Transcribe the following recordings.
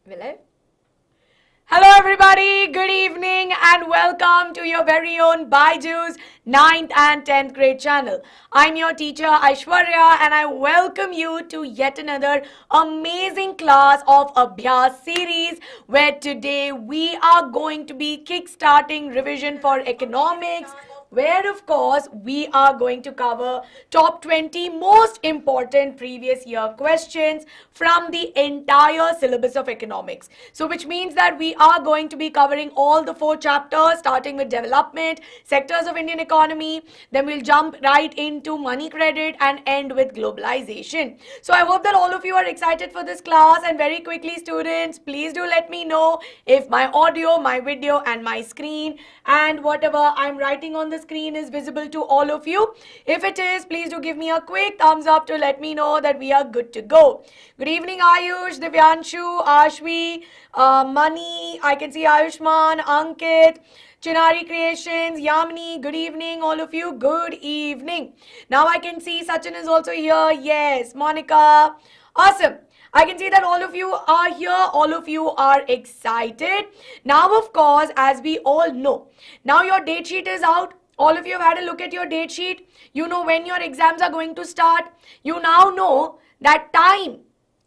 Will I? Hello everybody, good evening and welcome to your very own BYJU'S 9th and 10th grade channel. I'm your teacher Aishwarya and I welcome you to yet another amazing class of Abhyas series where today we are going to be kick-starting revision for economics, where of course we are going to cover top 20 most important previous year questions from the entire syllabus of economics. So which means that we are going to be covering all the 4 chapters starting with development, sectors of Indian economy, then we'll jump right into money credit and end with globalization. So I hope that all of you are excited for this class, and very quickly students, please do let me know if my audio, my video and my screen and whatever I'm writing on the screen is visible to all of you. If it is, please do give me a quick thumbs up to let me know that we are good to go. Good evening Ayush, Divyanshu, Ashvi, Mani, I can see Ayushman, Ankit, Chinari Creations, Yamini, good evening all of you, good evening. Now I can see Sachin is also here, yes, Monica, awesome. I can see that all of you are here, all of you are excited. Now of course, as we all know, now your date sheet is out. All of you have had a look at your date sheet. You know when your exams are going to start. You now know that time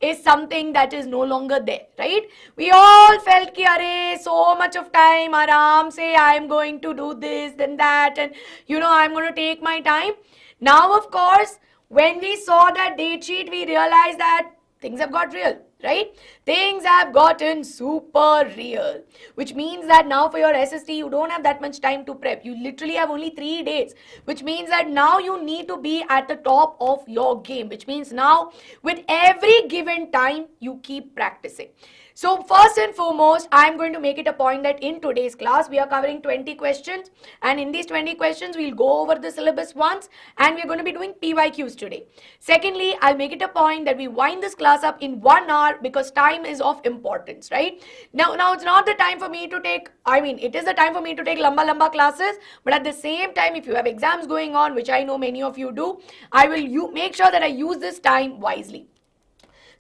is something that is no longer there, right? We all felt ki arey, so much of time, aram se I am going to do this, then that, and I'm going to take my time. Now of course, when we saw that date sheet, we realized that things have got real, right? Things have gotten super real, which means that now for your SST, you don't have that much time to prep. You literally have only 3 days, which means that now you need to be at the top of your game, which means now with every given time, you keep practicing. So first and foremost, I'm going to make it a point that in today's class, we are covering 20 questions. And in these 20 questions, we'll go over the syllabus once and we're going to be doing PYQs today. Secondly, I'll make it a point that we wind this class up in 1 hour because time is of importance, right? Now it's not the time for me to take, it is the time for me to take lamba classes. But at the same time, if you have exams going on, which I know many of you do, I will make sure that I use this time wisely.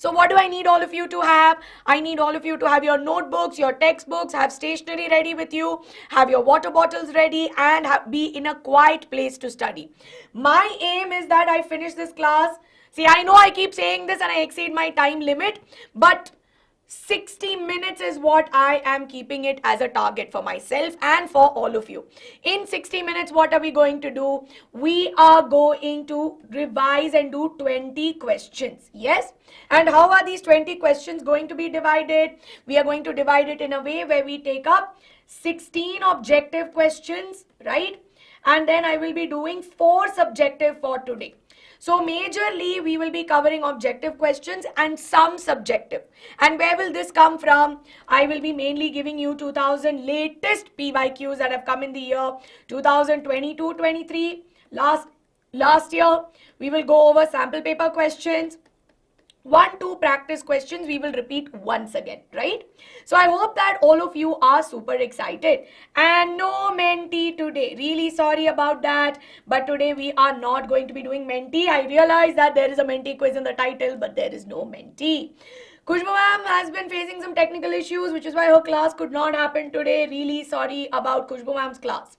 So what do I need all of you to have? I need all of you to have your notebooks, your textbooks, have stationery ready with you, have your water bottles ready, and be in a quiet place to study. My aim is that I finish this class. See, I know I keep saying this and I exceed my time limit, but 60 minutes is what I am keeping it as a target for myself and for all of you. In 60 minutes, what are we going to do? We are going to revise and do 20 questions. Yes? And how are these 20 questions going to be divided? We are going to divide it in a way where we take up 16 objective questions, right? And then I will be doing 4 subjective for today. So majorly we will be covering objective questions and some subjective. And where will this come from? I will be mainly giving you 2000 latest PYQs that have come in the year 2022-23. Last year we will go over sample paper questions. 1-2 practice questions we will repeat once again, right? So I hope that all of you are super excited. And no Menti today. Really sorry about that. But today we are not going to be doing Menti. I realize that there is a Menti quiz in the title, but there is no Menti. Khushbu ma'am has been facing some technical issues, which is why her class could not happen today. Really sorry about Khushbu ma'am's class.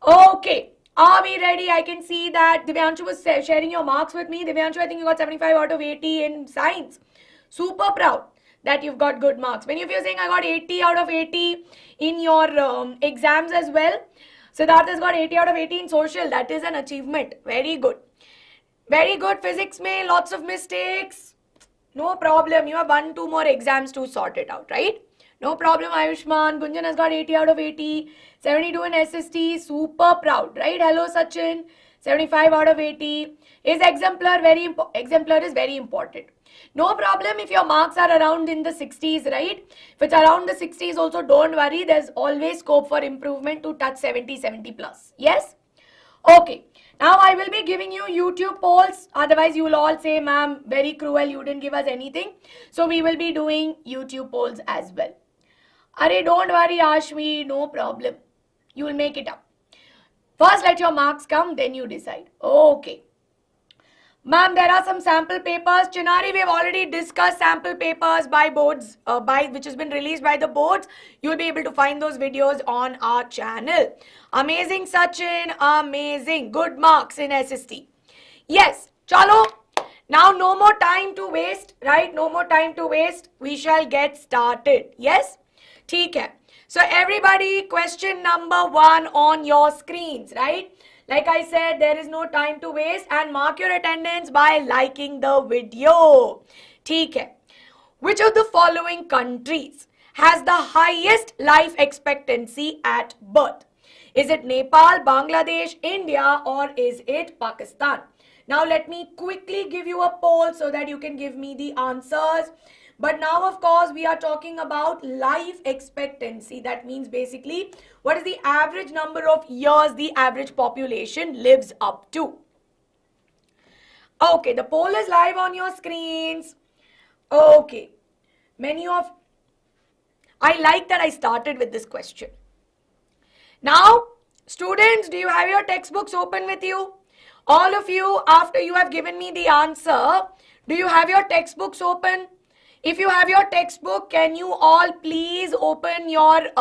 Okay. Are we ready? I can see that Divyanshu was sharing your marks with me. Divyanshu, I think you got 75 out of 80 in science. Super proud that you've got good marks. Many of you are saying I got 80 out of 80 in your exams as well. Siddharth has got 80 out of 80 in social. That is an achievement. Very good. Very good. Physics mein lots of mistakes. No problem. You have 1-2 more exams to sort it out, right? No problem, Ayushman. Gunjan has got 80 out of 80. 72 in SST. Super proud, right? Hello, Sachin. 75 out of 80. Is exemplar is very important. No problem if your marks are around in the 60s, right? If it's around the 60s also, don't worry. There's always scope for improvement to touch 70 plus. Yes? Okay. Now I will be giving you YouTube polls. Otherwise, you will all say, ma'am, very cruel. You didn't give us anything. So we will be doing YouTube polls as well. Arey, don't worry, Ashmi, no problem. You will make it up. First, let your marks come, then you decide. Okay. Ma'am, there are some sample papers. Chinari, we have already discussed sample papers by boards, which has been released by the boards. You'll be able to find those videos on our channel. Amazing, Sachin. Amazing. Good marks in SST. Yes. Chalo. Now, no more time to waste, right? No more time to waste. We shall get started. Yes? ठीक है. So, everybody, question number 1 on your screens, right? Like I said, there is no time to waste and mark your attendance by liking the video. ठीक है. Which of the following countries has the highest life expectancy at birth? Is it Nepal, Bangladesh, India, or is it Pakistan? Now let me quickly give you a poll so that you can give me the answers. But now, of course, we are talking about life expectancy. That means basically what is the average number of years the average population lives up to. Okay, the poll is live on your screens. Okay, I like that I started with this question. Now, students, do you have your textbooks open with you? All of you, after you have given me the answer, do you have your textbooks open? If you have your textbook, can you all please open your,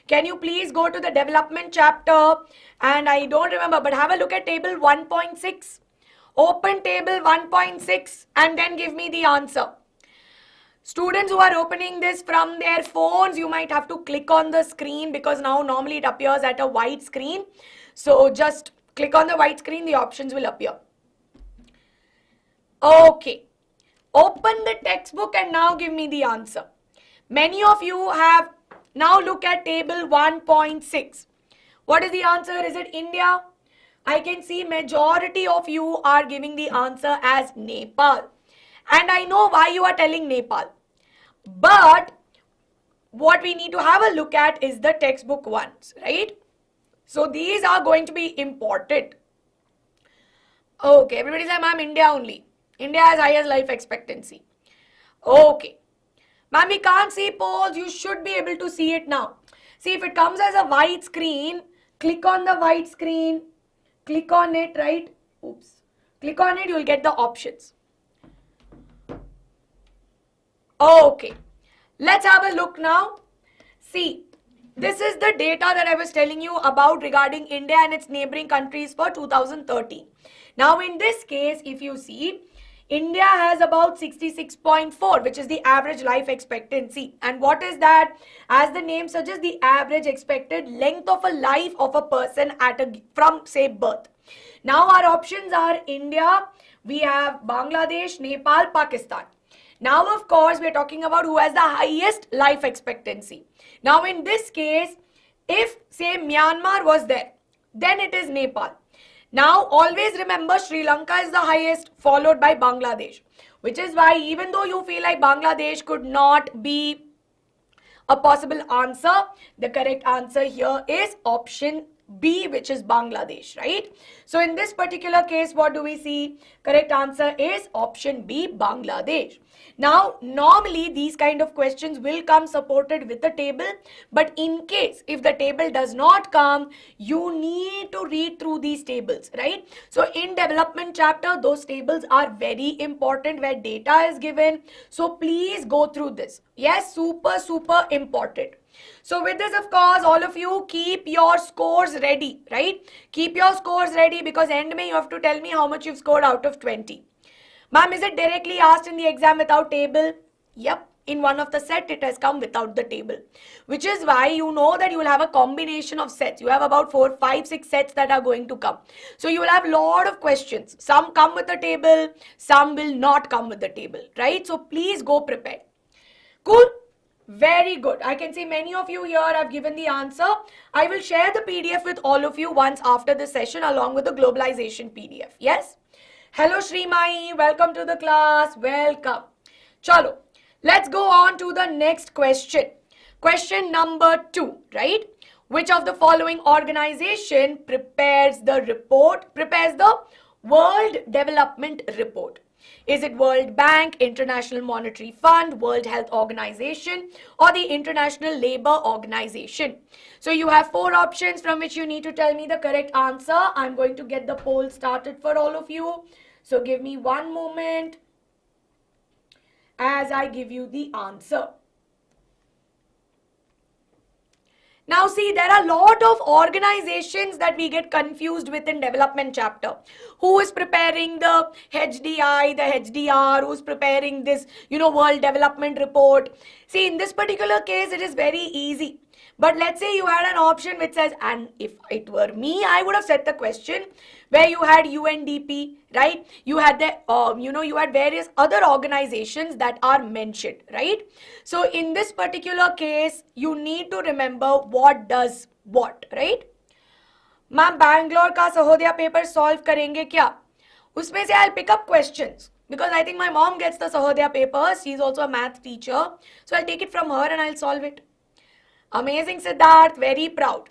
can you please go to the development chapter? And I don't remember, but have a look at table 1.6. Open table 1.6 and then give me the answer. Students who are opening this from their phones, you might have to click on the screen because now normally it appears at a white screen. So just click on the white screen, the options will appear. Okay. Open the textbook and now give me the answer. Many of you have now look at table 1.6. What is the answer? Is it India? I can see majority of you are giving the answer as Nepal. And I know why you are telling Nepal. But what we need to have a look at is the textbook ones, right? So these are going to be important. Okay, everybody say, ma'am, India only. India has highest life expectancy. Okay. Ma'am, we can't see polls. You should be able to see it now. See, if it comes as a white screen, click on the white screen. Click on it, right? Oops. Click on it, you will get the options. Okay. Let's have a look now. See, this is the data that I was telling you about regarding India and its neighboring countries for 2013. Now, in this case, if you see, India has about 66.4, which is the average life expectancy. And what is that? As the name suggests, the average expected length of a life of a person from, say, birth. Now, our options are India, we have Bangladesh, Nepal, Pakistan. Now, of course, we are talking about who has the highest life expectancy. Now, in this case, if, say, Myanmar was there, then it is Nepal. Now, always remember Sri Lanka is the highest, followed by Bangladesh, which is why even though you feel like Bangladesh could not be a possible answer, the correct answer here is option B, which is Bangladesh, right? So, in this particular case, what do we see? Correct answer is option B, Bangladesh. Now, normally these kind of questions will come supported with the table, but in case if the table does not come, you need to read through these tables, right? So, in development chapter, those tables are very important where data is given. So, please go through this. Yes, super important. So with this, of course, all of you keep your scores ready, right? Keep your scores ready because end mein you have to tell me how much you've scored out of 20. Ma'am, is it directly asked in the exam without table? Yep. In one of the set, it has come without the table. Which is why you know that you will have a combination of sets. You have about 4, 5, 6 sets that are going to come. So you will have a lot of questions. Some come with the table, some will not come with the table, right? So please go prepared. Cool? Very good. I can see many of you here have given the answer. I will share the PDF with all of you once after the session along with the globalization PDF. Yes? Hello Shrimai. Welcome to the class. Welcome. Chalo. Let's go on to the next question. Question number 2, right? Which of the following organization prepares the World Development Report? Is it World Bank, International Monetary Fund, World Health Organization, or the International Labour Organization? So you have 4 options from which you need to tell me the correct answer. I'm going to get the poll started for all of you. So give me one moment as I give you the answer. Now see, there are a lot of organizations that we get confused with in development chapter. Who is preparing the HDI, the HDR, who's preparing this, World Development Report. See, in this particular case, it is very easy. But let's say you had an option which says, and if it were me, I would have set the question where you had UNDP, right? You had the, you had various other organizations that are mentioned, right? So in this particular case, you need to remember what does what, right? Ma'am Bangalore का सहोदया paper solve करेंगे क्या? उसमें से I'll pick up questions because I think my mom gets the Sahodaya paper. She's also a math teacher. So I'll take it from her and I'll solve it. Amazing, Siddharth. Very proud.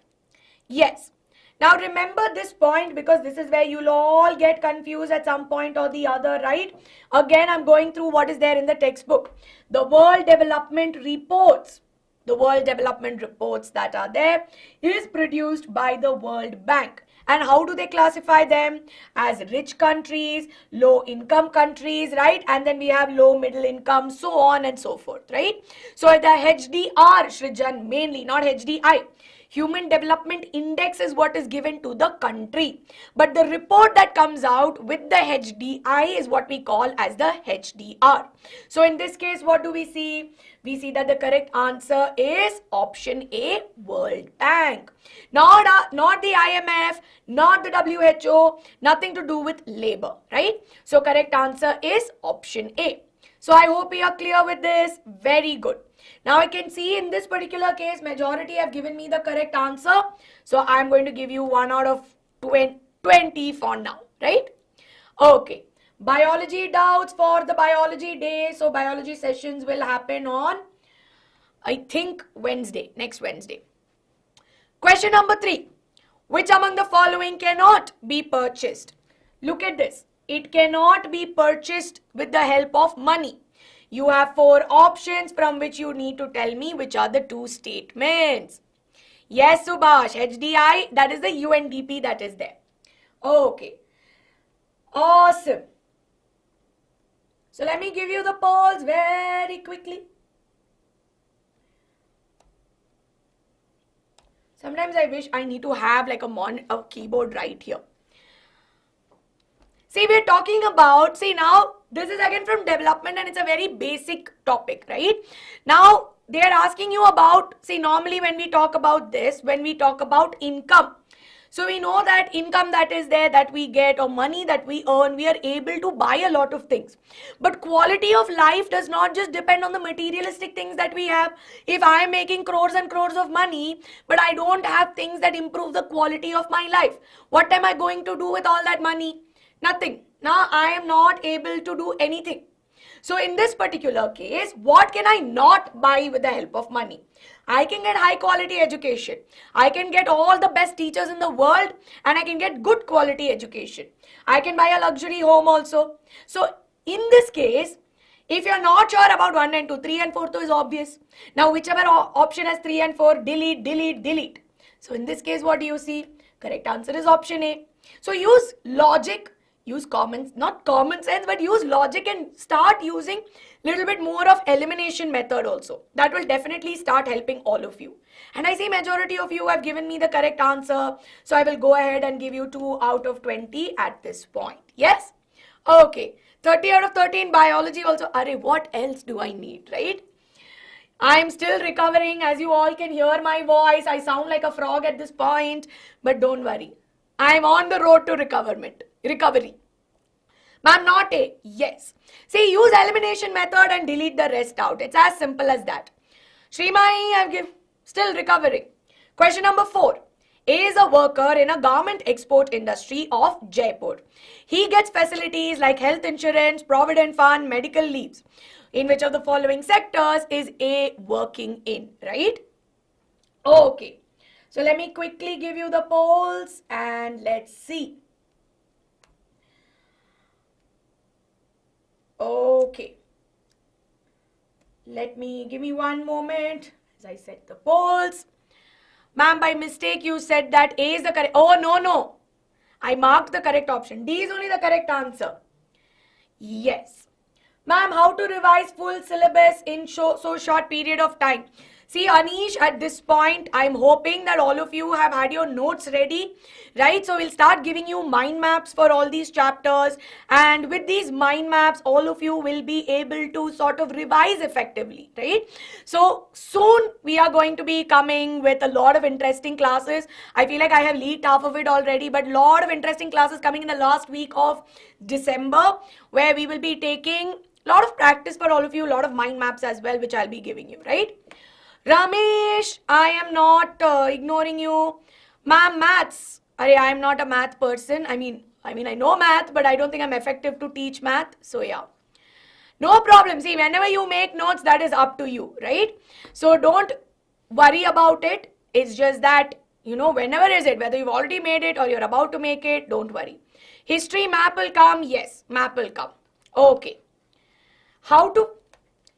Yes. Now remember this point because this is where you'll all get confused at some point or the other, right? Again, I'm going through what is there in the textbook. The World Development Reports. The World Development Reports that are there is produced by the World Bank. And how do they classify them? As rich countries, low income countries, right? And then we have low middle income, so on and so forth, right? So the HDR, Shrijan, mainly, not HDI. Human Development Index is what is given to the country. But the report that comes out with the HDI is what we call as the HDR. So in this case, what do we see? We see that the correct answer is option A, World Bank. Not the IMF, not the WHO, nothing to do with labor, right? So correct answer is option A. So I hope you are clear with this. Very good. Now I can see in this particular case, majority have given me the correct answer. So I'm going to give you 1 out of 20 for now, right? Okay. Biology doubts for the biology day. So biology sessions will happen on, I think, Wednesday, next Wednesday. Question number 3. Which among the following cannot be purchased? Look at this. It cannot be purchased with the help of money. You have 4 options from which you need to tell me which are the 2 statements. Yes, Subhash, HDI, that is the UNDP that is there. Okay. Awesome. So let me give you the polls very quickly. Sometimes I wish I need to have like a keyboard right here. See, we're talking about, see now, this is again from development and it's a very basic topic, right? Now, they are asking you about, see, normally when we talk about this, when we talk about income, so we know that income that is there that we get or money that we earn, we are able to buy a lot of things. But quality of life does not just depend on the materialistic things that we have. If I am making crores and crores of money, but I don't have things that improve the quality of my life, what am I going to do with all that money? Nothing. Now I am not able to do anything. So in this particular case, what can I not buy with the help of money? I can get high quality education. I can get all the best teachers in the world and I can get good quality education. I can buy a luxury home also. So in this case, if you're not sure about 1 and 2, 3 and 4 is obvious. Now whichever option has 3 and 4, delete, delete, delete. So in this case, what do you see? Correct answer is option A. So use logic. Use not common sense, but use logic and start using little bit more of elimination method also. That will definitely start helping all of you. And I see majority of you have given me the correct answer. So I will go ahead and give you 2 out of 20 at this point. Yes? Okay. 30 out of 13 biology also. Arey, what else do I need, right? I am still recovering. As you all can hear my voice, I sound like a frog at this point. But don't worry. I am on the road to recovery. Ma'am, not A. Yes. See, use elimination method and delete the rest out. It's as simple as that. Srimai, I'm still recovering. Question number 4. A is a worker in a garment export industry of Jaipur. He gets facilities like health insurance, provident fund, medical leaves. In which of the following sectors is A working in, right? Okay. So let me quickly give you the polls and let's see. Okay. Give me one moment as I set the polls. Ma'am, by mistake you said that A is the correct. Oh, no. I marked the correct option. D is only the correct answer. Yes. Ma'am, how to revise full syllabus in so short period of time? See, Anish, at this point, I'm hoping that all of you have had your notes ready, right? So we'll start giving you mind maps for all these chapters. And with these mind maps, all of you will be able to sort of revise effectively, right? So soon we are going to be coming with a lot of interesting classes. I feel like I have leaked half of it already, but a lot of interesting classes coming in the last week of December, where we will be taking a lot of practice for all of you, a lot of mind maps as well, which I'll be giving you, right? Ramesh, I am not ignoring you. Ma'am, maths. I am not a math person. I mean, I know math, but I don't think I'm effective to teach math. So yeah. No problem. See, whenever you make notes, that is up to you, right? So don't worry about it. It's just that, whenever is it, whether you've already made it or you're about to make it, don't worry. History map will come. Yes, map will come. Okay. How to...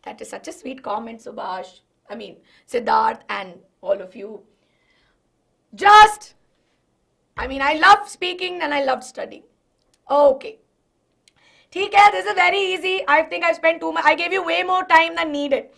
That is such a sweet comment, Subhash. I mean, Siddharth and all of you. I love speaking and I love studying. Okay. Okay, this is very easy. I think I spent too much. I gave you way more time than needed.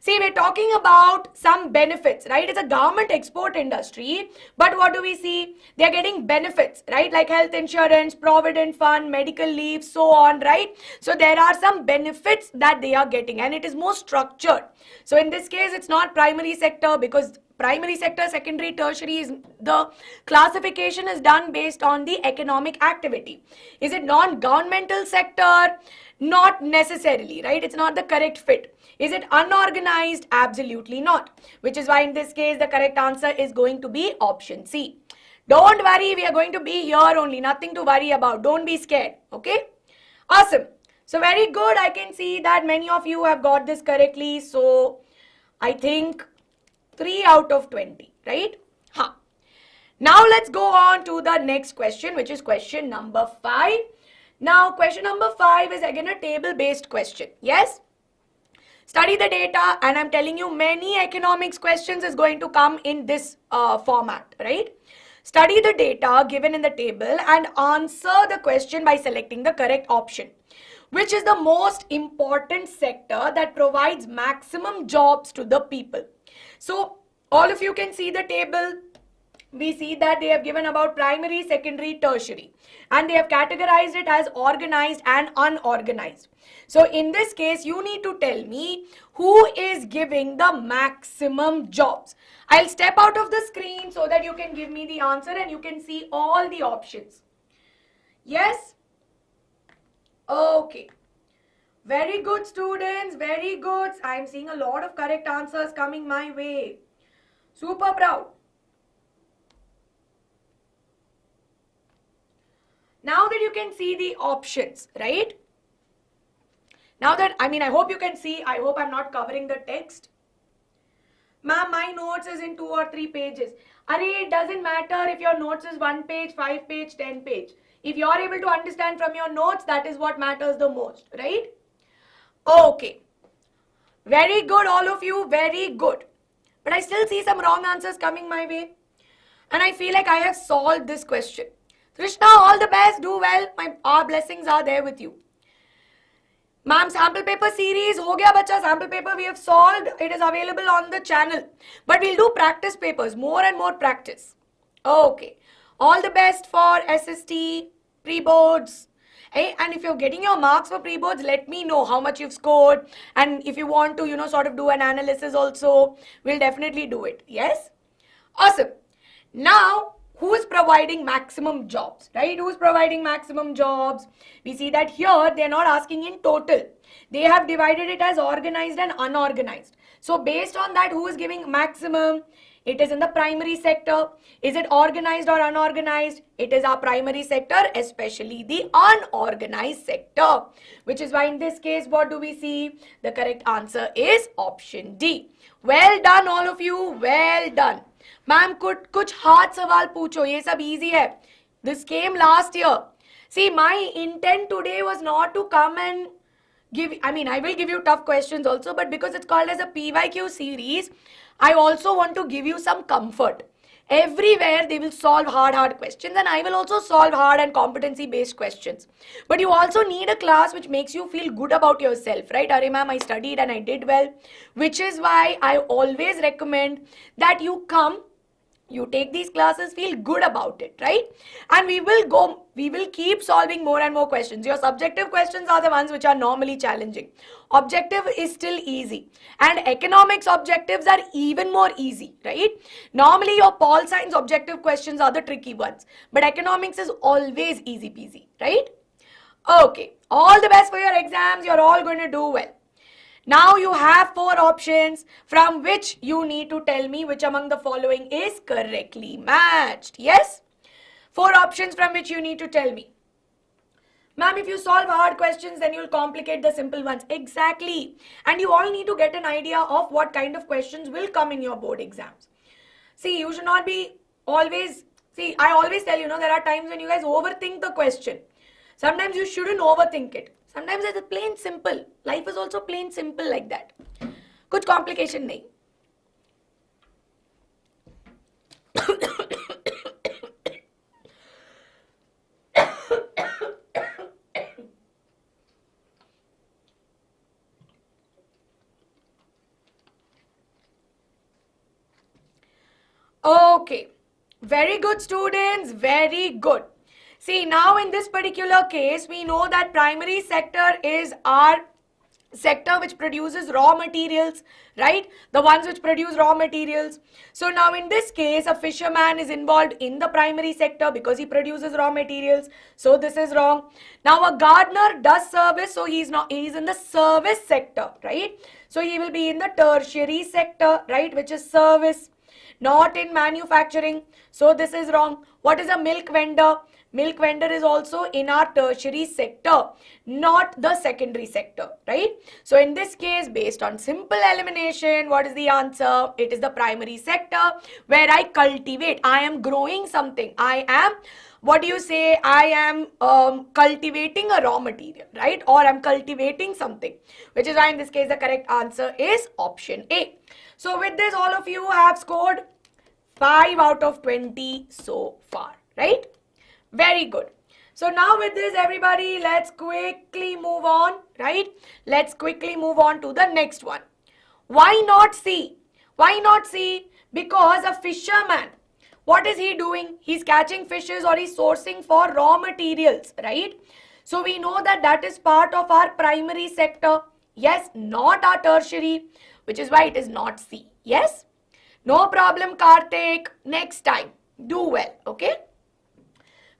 See, we're talking about some benefits, right? It's a government export industry, but what do we see? They're getting benefits, right? Like health insurance, provident fund, medical leave, so on, right? So there are some benefits that they are getting, and it is more structured. So in this case, it's not primary sector, because primary sector, secondary, tertiary, is the classification is done based on the economic activity. Is it non-governmental sector? Not necessarily, right? It's not the correct fit. Is it unorganized? Absolutely not. Which is why in this case, the correct answer is going to be option C. Don't worry, we are going to be here only. Nothing to worry about. Don't be scared. Okay? Awesome. So very good. I can see that many of you have got this correctly. So I think 3 out of 20, right? Huh. Now let's go on to the next question, which is question number 5. Now question number 5 is again a table-based question. Yes? Study the data, and I'm telling you many economics questions is going to come in this format, right? Study the data given in the table and answer the question by selecting the correct option. Which is the most important sector that provides maximum jobs to the people? So all of you can see the table. We see that they have given about primary, secondary, tertiary, and they have categorized it as organized and unorganized. So in this case, you need to tell me who is giving the maximum jobs. I'll step out of the screen so that you can give me the answer and you can see all the options. Yes? Okay. Very good, students. Very good. I'm seeing a lot of correct answers coming my way. Super proud. Now that you can see the options, right? Now that, I hope you can see, I hope I'm not covering the text. Ma'am, my notes is in 2 or 3 pages. It doesn't matter if your notes is 1 page, 5 page, 10 page. If you're able to understand from your notes, that is what matters the most, right? Okay. Very good, all of you, very good. But I still see some wrong answers coming my way. And I feel like I have solved this question. Krishna, all the best, do well. Our blessings are there with you. Ma'am, sample paper series, ho gaya bacha, sample paper we have solved. It is available on the channel. But we'll do practice papers, more and more practice. Okay. All the best for SST, pre-boards. Hey, and if you're getting your marks for pre-boards, let me know how much you've scored. And if you want to, sort of do an analysis also, we'll definitely do it. Yes? Awesome. Now, who is providing maximum jobs, right? Who is providing maximum jobs? We see that here, they're not asking in total. They have divided it as organized and unorganized. So based on that, who is giving maximum? It is in the primary sector. Is it organized or unorganized? It is our primary sector, especially the unorganized sector. Which is why in this case, what do we see? The correct answer is option D. Well done, all of you. Well done. Ma'am, कुछ hard सवाल पूछो, ये सब easy है. This came last year. See, my intent today was not to come and give, I will give you tough questions also, but because it's called as a PYQ series, I also want to give you some comfort. Everywhere they will solve hard questions, and I will also solve hard and competency based questions. But you also need a class which makes you feel good about yourself, right? Arey ma'am, I studied and I did well, which is why I always recommend that you come, you take these classes, feel good about it, right? And we will keep solving more and more questions. Your subjective questions are the ones which are normally challenging. Objective is still easy, and economics objectives are even more easy, right? Normally your pol science objective questions are the tricky ones, but economics is always easy peasy, right? Okay, all the best for your exams. You're all going to do well. Now you have 4 options from which you need to tell me which among the following is correctly matched. Yes? 4 options from which you need to tell me. Ma'am, if you solve hard questions, then you'll complicate the simple ones. Exactly. And you all need to get an idea of what kind of questions will come in your board exams. See, you should not be always... See, I always tell you, there are times when you guys overthink the question. Sometimes you shouldn't overthink it. Sometimes it's plain simple. Life is also plain simple like that. Kuch complication nahi. Okay. Very good, students. Very good. See, now in this particular case, we know that primary sector is our sector which produces raw materials, right? The ones which produce raw materials. So now in this case, a fisherman is involved in the primary sector because he produces raw materials. So this is wrong. Now a gardener does service, so he's in the service sector, right? So he will be in the tertiary sector, right? Which is service, not in manufacturing. So this is wrong. What is a milk vendor? Milk vendor is also in our tertiary sector, not the secondary sector, right? So in this case, based on simple elimination, what is the answer? It is the primary sector where I cultivate. I am growing something. I am, what do you say? I am cultivating a raw material, right? Or I'm cultivating something, which is why in this case, the correct answer is option A. So with this, all of you have scored 5 out of 20 so far, right? Very good. So now with this, everybody, let's quickly move on, right? Let's quickly move on to the next one. Why not C? Why not C? Because a fisherman, what is he doing? He's catching fishes or he's sourcing for raw materials, right? So we know that that is part of our primary sector. Yes, not our tertiary, which is why it is not C. Yes? No problem, Karthik. Next time, do well, okay?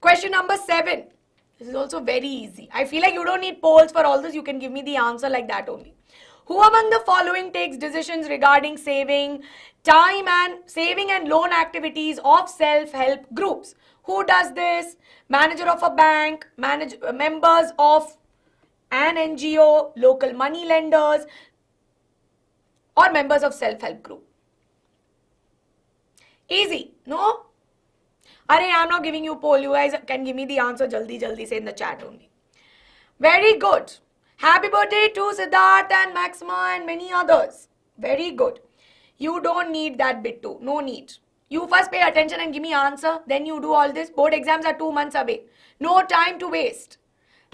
Question number 7. This is also very easy. I feel like you don't need polls for all this. You can give me the answer like that only. Who among the following takes decisions regarding saving and loan activities of self-help groups? Who does this? Manager of a bank, members of an NGO, local money lenders, or members of self-help group? Easy, no? I'm not giving you poll. You guys can give me the answer jaldi say in the chat only. Very good. Happy birthday to Siddharth and Maxima and many others. Very good. You don't need that bit too. No need. You first pay attention and give me answer. Then you do all this. Board exams are 2 months away. No time to waste.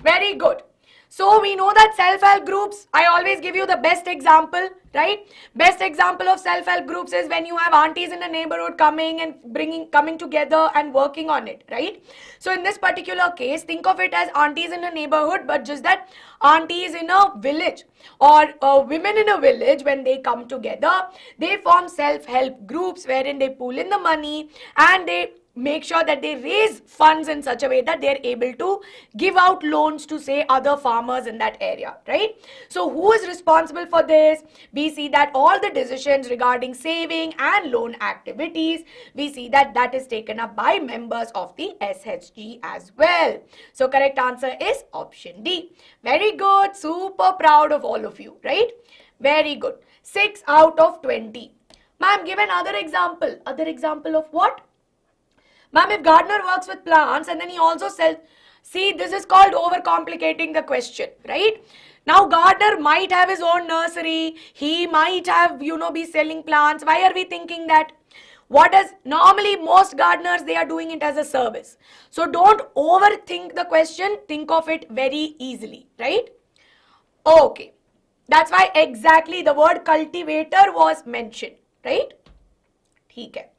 Very good. So we know that self-help groups, I always give you the best example, right? Best example of self-help groups is when you have aunties in a neighborhood coming together and working on it, right? So in this particular case, think of it as aunties in a neighborhood, but just that aunties in a village or women in a village, when they come together, they form self-help groups wherein they pool in the money and they make sure that they raise funds in such a way that they're able to give out loans to, say, other farmers in that area, right? So who is responsible for this? We see that all the decisions regarding saving and loan activities, we see that that is taken up by members of the SHG as well. So correct answer is option D. Very good. Super proud of all of you, right? Very good. 6 out of 20. Ma'am, give another example. Other example of what? Ma'am, if gardener works with plants and then he also sells, see, this is called overcomplicating the question, right? Now, gardener might have his own nursery. He might have, be selling plants. Why are we thinking that? What does normally most gardeners, they are doing it as a service. So don't overthink the question, think of it very easily, right? Okay, that's why exactly the word cultivator was mentioned, right? Okay.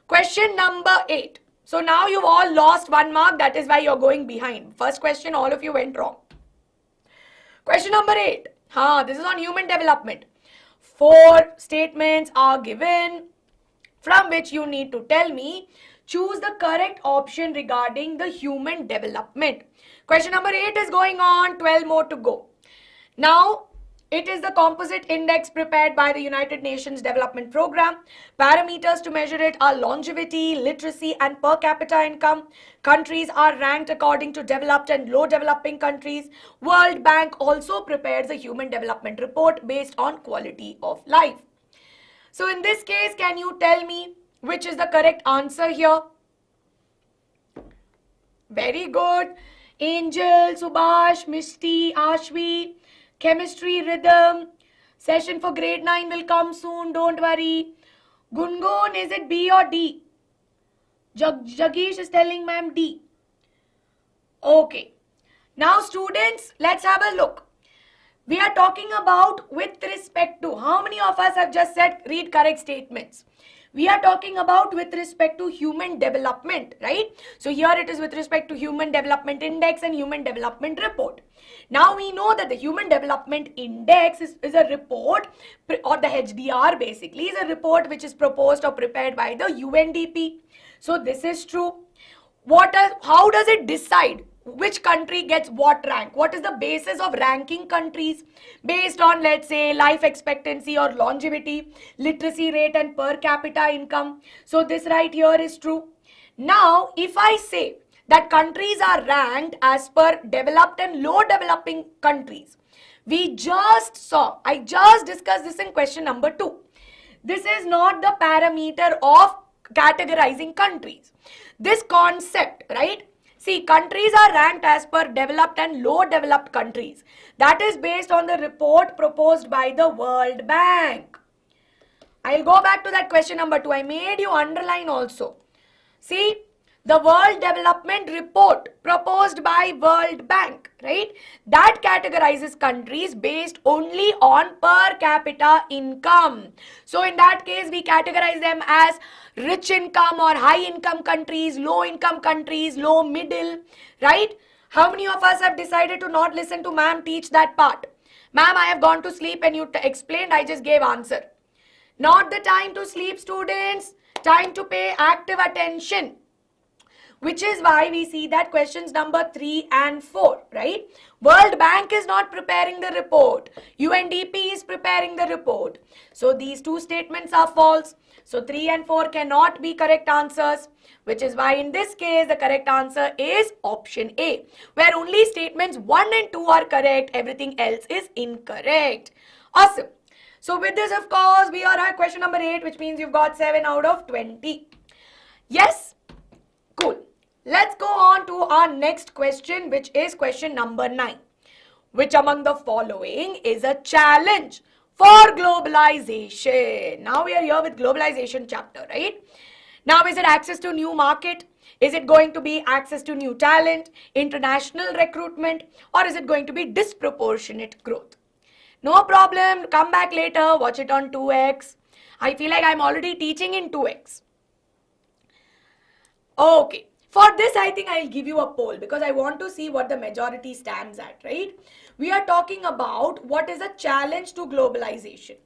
Question number 8. So now you've all lost 1 mark, that is why you're going behind. First question, all of you went wrong. Question number 8. This is on human development. 4 statements are given from which you need to tell me, choose the correct option regarding the human development. Question number 8 is going on, 12 more to go. Now, it is the composite index prepared by the United Nations Development Program. Parameters to measure it are longevity, literacy, and per capita income. Countries are ranked according to developed and low developing countries. World Bank also prepares a human development report based on quality of life. So in this case, can you tell me which is the correct answer here? Very good. Angel, Subhash, Mishti, Ashvi, chemistry, rhythm. Session for grade 9 will come soon, don't worry. Gungun, is it B or D? Jagish is telling ma'am D. Okay. Now students, let's have a look. We are talking about with respect to, how many of us have just said read correct statements? We are talking about with respect to human development, right? So here it is with respect to Human Development Index and Human Development Report. Now we know that the Human Development Index is a report, or the HDR basically is a report which is proposed or prepared by the UNDP. So this is true. How does it decide which country gets what rank? What is the basis of ranking countries? Based on, let's say, life expectancy or longevity, literacy rate, and per capita income. So this right here is true. Now, if I say that countries are ranked as per developed and low developing countries, we just saw, I just discussed this in question number 2. This is not the parameter of categorizing countries. This concept, right? See, countries are ranked as per developed and low developed countries. That is based on the report proposed by the World Bank. I'll go back to that question number 2. I made you underline also. See, the World Development Report proposed by World Bank, right? That categorizes countries based only on per capita income. So in that case, we categorize them as rich income or high income countries, low income countries, low middle, right? How many of us have decided to not listen to ma'am teach that part? Ma'am, I have gone to sleep and you explained, I just gave answer. Not the time to sleep, students. Time to pay active attention. Which is why we see that questions number 3 and 4, right? World Bank is not preparing the report. UNDP is preparing the report. So these 2 statements are false. So 3 and 4 cannot be correct answers. Which is why in this case, the correct answer is option A, where only statements 1 and 2 are correct. Everything else is incorrect. Awesome. So with this, of course, we are at question number 8, which means you've got 7 out of 20. Yes? Cool. Let's go on to our next question, which is question number 9. Which among the following is a challenge for globalization? Now we are here with globalization chapter, right? Now is it access to new market? Is it going to be access to new talent, international recruitment, or is it going to be disproportionate growth? No problem. Come back later. Watch it on 2x. I feel like I'm already teaching in 2x. Okay. For this, I think I'll give you a poll because I want to see what the majority stands at, right? We are talking about what is a challenge to globalization.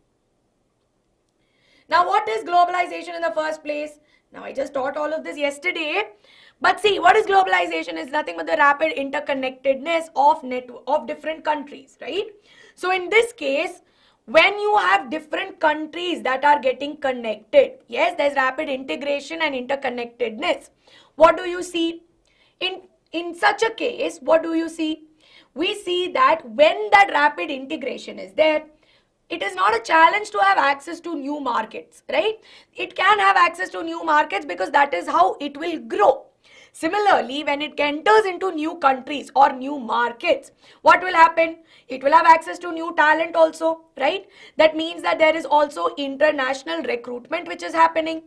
Now, what is globalization in the first place? Now, I just taught all of this yesterday. But see, what is globalization? Is nothing but the rapid interconnectedness of different countries, right? So, in this case, when you have different countries that are getting connected, yes, there's rapid integration and interconnectedness. What do you see? In such a case, what do you see? We see that when that rapid integration is there, it is not a challenge to have access to new markets, right? It can have access to new markets because that is how it will grow. Similarly, when it enters into new countries or new markets, what will happen? It will have access to new talent also, right? That means that there is also international recruitment which is happening.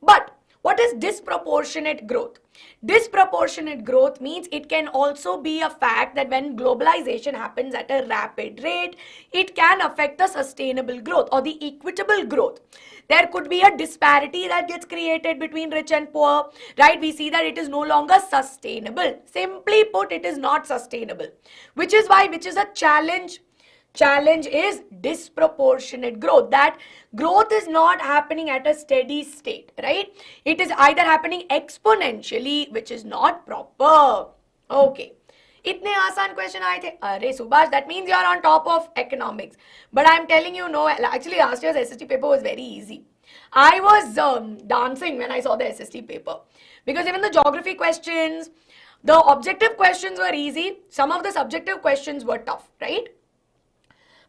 But what is disproportionate growth? Disproportionate growth means it can also be a fact that when globalization happens at a rapid rate, it can affect the sustainable growth or the equitable growth. There could be a disparity that gets created between rich and poor, right? We see that it is no longer sustainable. Simply put, it is not sustainable, which is a challenge is disproportionate growth. That growth is not happening at a steady state, right? It is either happening exponentially, which is not proper. Okay. इतने आसान question आए थे. अरे Subhash, that means you are on top of economics. But I am telling you, no, actually last year's SST paper was very easy. I was dancing when I saw the SST paper, because even the geography questions, the objective questions were easy. Some of the subjective questions were tough, right?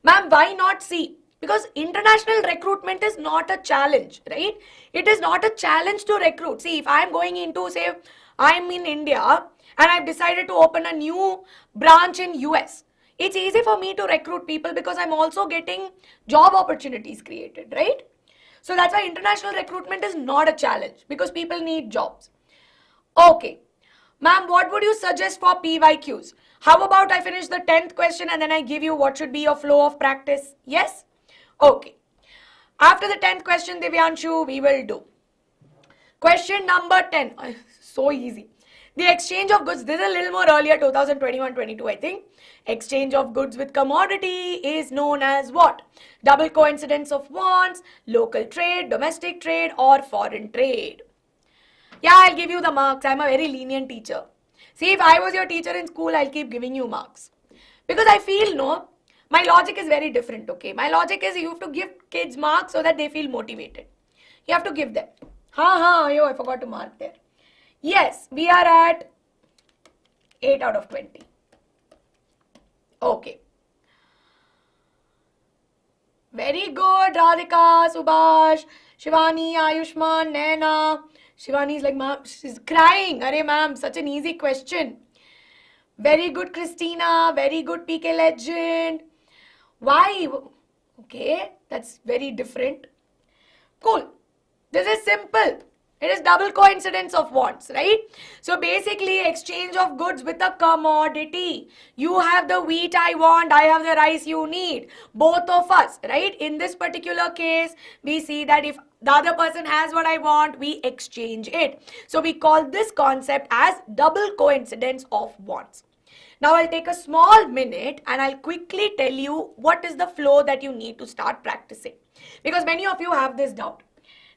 Ma'am, why not C? Because international recruitment is not a challenge, right? It is not a challenge to recruit. See, if I am going into, say, I am in India and I've decided to open a new branch in US, it's easy for me to recruit people because I'm also getting job opportunities created, right? So that's why international recruitment is not a challenge, because people need jobs. Okay. Ma'am, what would you suggest for PYQs? How about I finish the 10th question and then I give you what should be your flow of practice? Yes? Okay. After the 10th question, Divyanshu, we will do. Question number 10. So easy. The exchange of goods. This is a little more earlier, 2021-22, I think. Exchange of goods with commodity is known as what? Double coincidence of wants, local trade, domestic trade, or foreign trade. Yeah, I'll give you the marks. I'm a very lenient teacher. See, if I was your teacher in school, I'll keep giving you marks. Because I feel, no, my logic is very different, okay? My logic is you have to give kids marks so that they feel motivated. You have to give them. I forgot to mark there. Yes, we are at 8 out of 20. Okay. Very good, Radhika, Subhash, Shivani, Ayushman, Naina. Shivani is like, ma'am, she's crying. Arey ma'am, such an easy question. Very good, Christina. Very good, PK Legend. Why? Okay, that's very different. Cool. This is simple. It is double coincidence of wants, right? So basically, exchange of goods with a commodity. You have the wheat I want, I have the rice you need. Both of us, right? In this particular case, we see that if the other person has what I want, we exchange it. So we call this concept as double coincidence of wants. Now I'll take a small minute and I'll quickly tell you what is the flow that you need to start practicing. Because many of you have this doubt.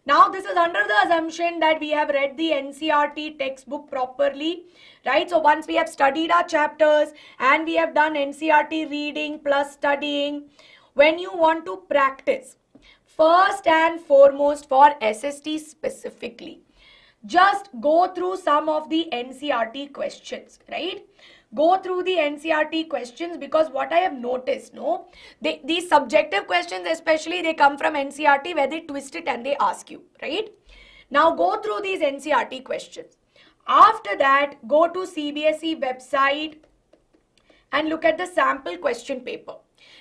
Now this is under the assumption that we have read the NCERT textbook properly, right? So once we have studied our chapters and we have done NCERT reading plus studying, when you want to practice, first and foremost for SST specifically, just go through some of the NCERT questions, right? Go through the NCERT questions, because what I have noticed, no, these subjective questions especially, they come from NCERT where they twist it and they ask you, right? Now go through these NCERT questions. After that, go to CBSE website and look at the sample question paper.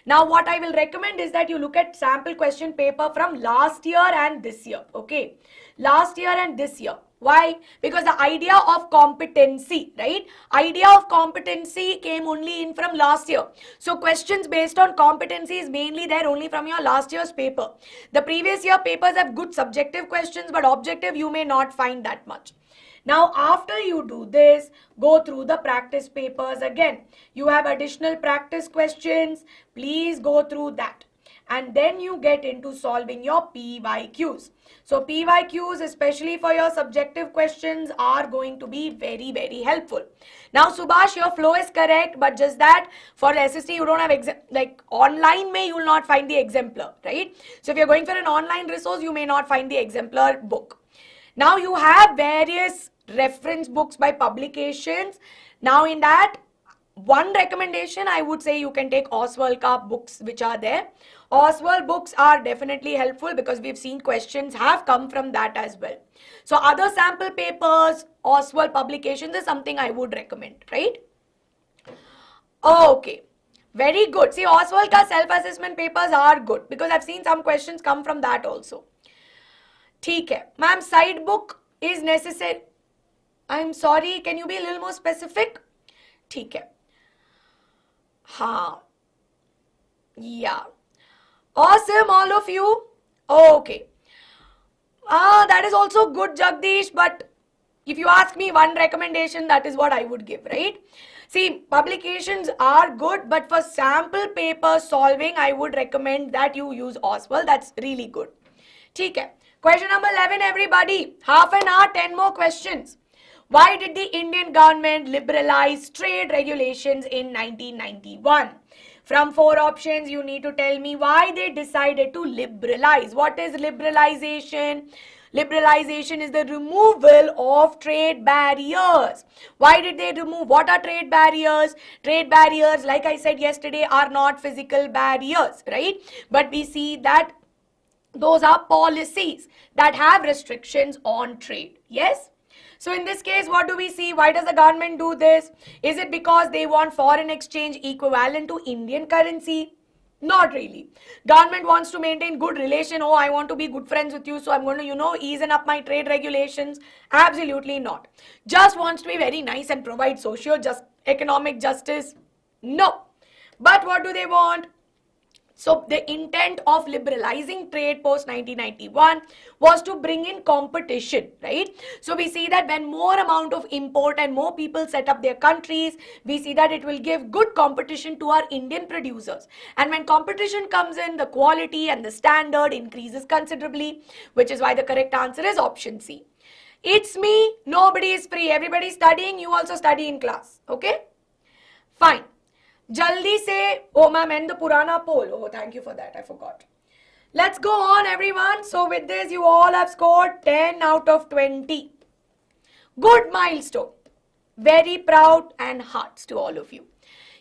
Now what I will recommend is that you look at sample question paper from last year and this year, okay? Last year and this year. Why? Because the idea of competency, right? Idea of competency came only in from last year. So questions based on competency is mainly there only from your last year's paper. The previous year papers have good subjective questions, but objective you may not find that much. Now after you do this, go through the practice papers again. You have additional practice questions. Please go through that. And then you get into solving your PYQs. So PYQs, especially for your subjective questions, are going to be very, very helpful. Now Subhash, your flow is correct, but just that for SST you don't have like online you will not find the exemplar, right? So if you're going for an online resource, you may not find the exemplar book. Now you have various reference books by publications. Now in that, one recommendation I would say you can take Oswald Karp books which are there. Oswald books are definitely helpful because we've seen questions have come from that as well. So other sample papers, Oswald publications is something I would recommend, right? Okay, very good. See, Oswald ka self-assessment papers are good because I've seen some questions come from that also. ठीक है ma'am, side book is necessary. I am sorry, can you be a little more specific? ठीक है, हाँ, या awesome all of you. Okay, that is also good, Jagdish, but if you ask me one recommendation, that is what I would give, right? See, publications are good, but for sample paper solving, I would recommend that you use Oswald. That's really good. ठीक है. Question number 11, everybody. Half an hour, 10 more questions. Why did the Indian government liberalize trade regulations in 1991? From 4 options, you need to tell me why they decided to liberalize. What is liberalization? Liberalization is the removal of trade barriers. Why did they remove? What are trade barriers? Trade barriers, like I said yesterday, are not physical barriers, right? But we see that those are policies that have restrictions on trade. Yes? So in this case, what do we see? Why does the government do this? Is it because they want foreign exchange equivalent to Indian currency? Not really. Government wants to maintain good relation. Oh, I want to be good friends with you, so I'm going to, ease up my trade regulations. Absolutely not. Just wants to be very nice and provide economic justice. No. But what do they want? So the intent of liberalizing trade post 1991 was to bring in competition, right? So we see that when more amount of import and more people set up their countries, we see that it will give good competition to our Indian producers. And when competition comes in, the quality and the standard increases considerably, which is why the correct answer is option C. It's me, nobody is free. Everybody is studying, you also study in class, okay? Fine. Jaldi se, oh ma'am, end the Purana poll. Oh, thank you for that, I forgot. Let's go on, everyone. So with this, you all have scored 10 out of 20. Good milestone. Very proud and hearts to all of you.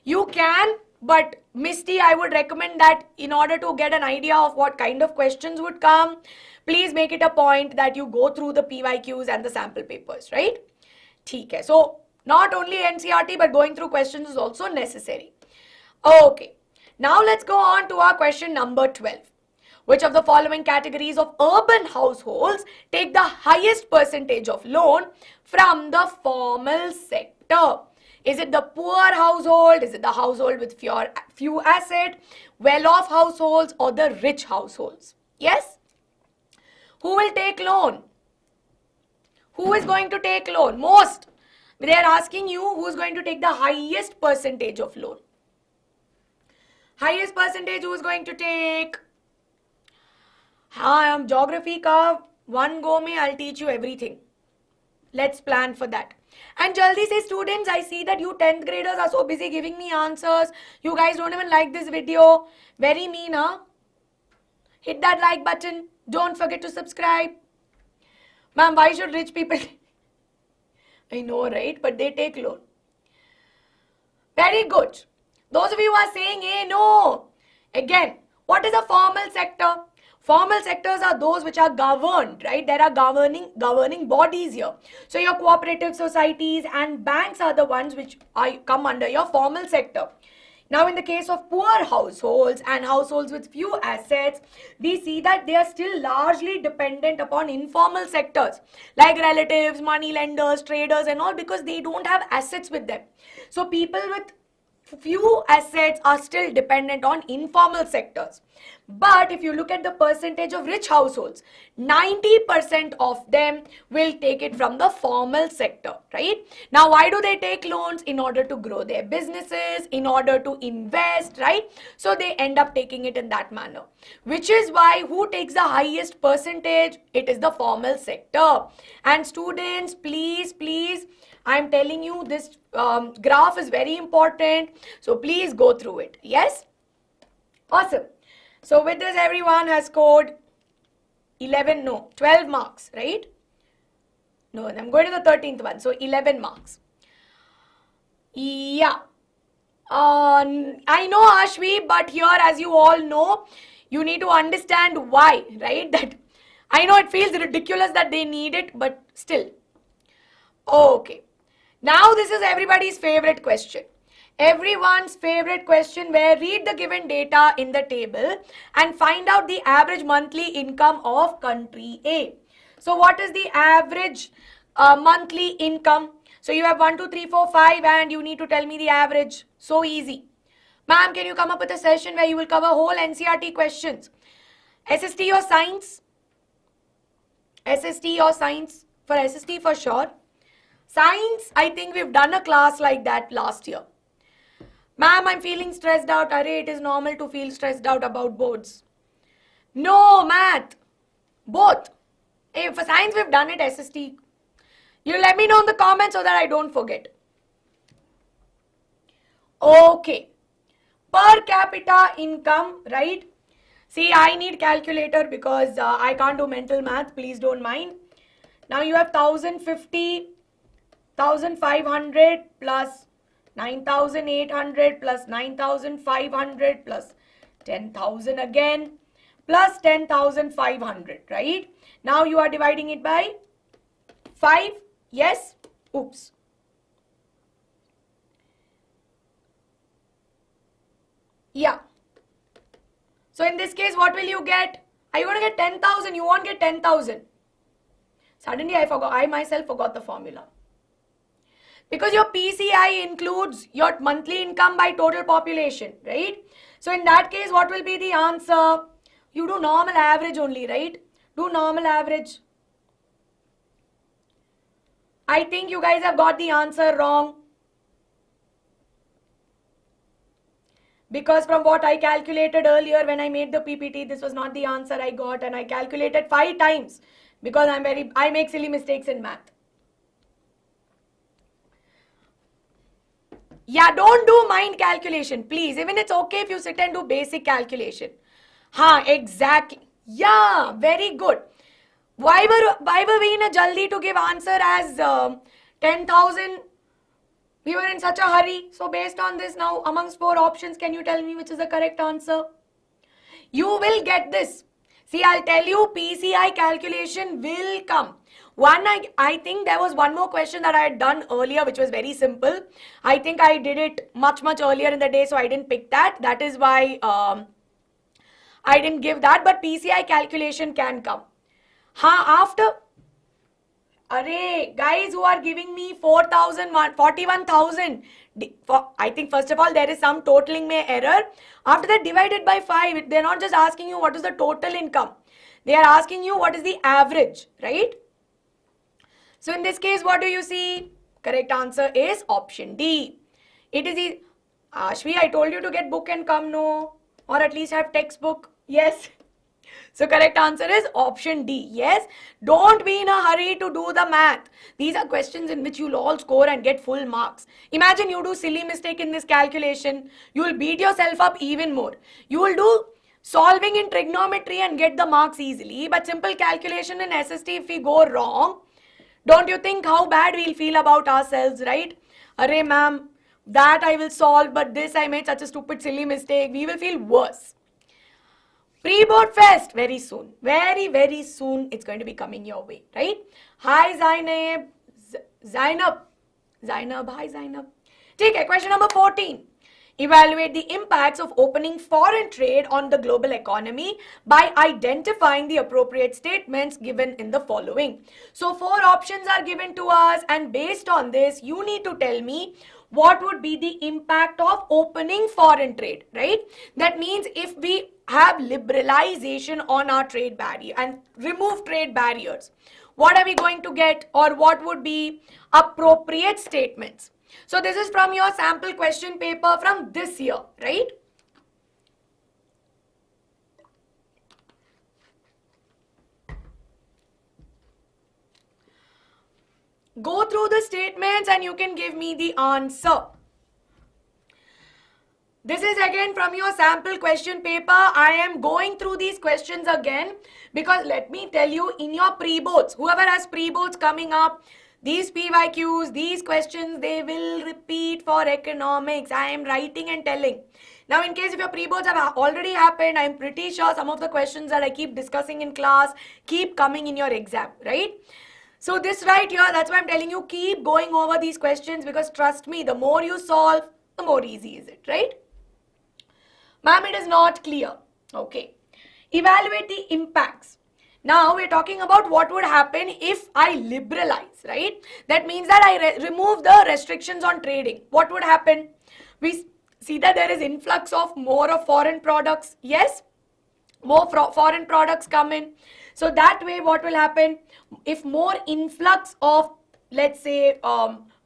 You can, but Misty, I would recommend that in order to get an idea of what kind of questions would come, please make it a point that you go through the PYQs and the sample papers, right? ठीक है. So not only NCERT, but going through questions is also necessary. Okay, now let's go on to our question number 12. Which of the following categories of urban households take the highest percentage of loan from the formal sector? Is it the poor household? Is it the household with few assets, well-off households, or the rich households? Yes? Who will take loan? Who is going to take loan? Most. They are asking you who is going to take the highest percentage of loan. Highest percentage who is going to take? हाँ, geography का one go में I'll teach you everything. Let's plan for that. And jaldi say students, I see that you 10th graders are so busy giving me answers. You guys don't even like this video. Very mean, huh? Hit that like button. Don't forget to subscribe. Ma'am, why should rich people... I know, right? But they take loan. Very good. Those of you who are saying, hey, no. Again, what is a formal sector? Formal sectors are those which are governed, right? There are governing bodies here. So your cooperative societies and banks are the ones which come under your formal sector. Now, in the case of poor households and households with few assets, we see that they are still largely dependent upon informal sectors like relatives, money lenders, traders and all, because they don't have assets with them. So people with few assets are still dependent on informal sectors. But if you look at the percentage of rich households, 90% of them will take it from the formal sector, right? Now, why do they take loans? In order to grow their businesses, in order to invest, right? So they end up taking it in that manner, which is why who takes the highest percentage? It is the formal sector. And students, please, I'm telling you this graph is very important. So please go through it. Yes? Awesome. So with this, everyone has scored 12 marks, right? No, I'm going to the 13th one. So 11 marks. Yeah. I know, Ashvi, but here, as you all know, you need to understand why, right? That I know it feels ridiculous that they need it, but still. Okay. Now this is everybody's favorite question. Everyone's favorite question, where read the given data in the table and find out the average monthly income of country A. So what is the average monthly income? So you have 1, 2, 3, 4, 5 and you need to tell me the average. So easy. Ma'am, can you come up with a session where you will cover whole NCERT questions? SST or science? SST or science? For SST for sure. Science, I think we've done a class like that last year. Ma'am, I'm feeling stressed out. Array, it is normal to feel stressed out about boards. No, math. Both. Hey, for science, we've done it, SST. You let me know in the comments so that I don't forget. Okay. Per capita income, right? See, I need calculator because I can't do mental math. Please don't mind. Now you have 1050, 1500 plus 9800 plus 9500 plus 10,000 again plus 10,500, right? Now you are dividing it by 5. Yes? Oops. Yeah. So in this case, what will you get? Are you going to get 10,000? You won't get 10,000. Suddenly I myself forgot the formula. Because your PCI includes your monthly income by total population, right? So in that case, what will be the answer? You do normal average only, right? Do normal average. I think you guys have got the answer wrong. Because from what I calculated earlier when I made the PPT, this was not the answer I got, and I calculated 5 times because I make silly mistakes in math. Yeah, don't do mind calculation, please. Even it's okay if you sit and do basic calculation. Exactly. Yeah, very good. Why were we in a jaldi to give answer as 10,000? We were in such a hurry. So based on this now, amongst 4 options, can you tell me which is the correct answer? You will get this. See, I'll tell you, PCI calculation will come. I think there was one more question that I had done earlier, which was very simple. I think I did it much earlier in the day, so I didn't pick that. That is why I didn't give that. But PCI calculation can come. After... Array, guys who are giving me 4,000, 41,000. I think first of all, there is some totaling may error. After that, divided by 5, they're not just asking you what is the total income. They are asking you what is the average, right? So in this case, what do you see? Correct answer is option D. It is the... Ashvi, I told you to get book and come, no? Or at least have textbook. Yes. So correct answer is option D. Yes, don't be in a hurry to do the math. These are questions in which you'll all score and get full marks. Imagine you do silly mistake in this calculation. You will beat yourself up even more. You will do solving in trigonometry and get the marks easily. But simple calculation in SST, if we go wrong, don't you think how bad we'll feel about ourselves, right? Array ma'am, that I will solve, but this I made such a stupid silly mistake. We will feel worse. Pre-board fest, very soon. Very soon it's going to be coming your way, right? Hi Zainab. Zainab, hi Zainab. Take it, question number 14. Evaluate the impacts of opening foreign trade on the global economy by identifying the appropriate statements given in the following. So 4 options are given to us, and based on this, you need to tell me what would be the impact of opening foreign trade, right? That means if we have liberalization on our trade barrier and remove trade barriers, what are we going to get, or what would be appropriate statements? So this is from your sample question paper from this year, right? Go through the statements and you can give me the answer. This is again from your sample question paper. I am going through these questions again because let me tell you, in your pre-boards, whoever has pre-boards coming up, these PYQs, these questions, they will repeat for economics. I am writing and telling. Now, in case if your pre-boards have already happened, I am pretty sure some of the questions that I keep discussing in class keep coming in your exam, right? So this right here, that's why I'm telling you, keep going over these questions because trust me, the more you solve, the more easy is it, right? Ma'am, it is not clear. Okay. Evaluate the impacts. Now we're talking about what would happen if I liberalize, right? That means that I remove the restrictions on trading. What would happen? We see that there is influx of more of foreign products. Yes, more foreign products come in. So that way what will happen? If more influx of, let's say,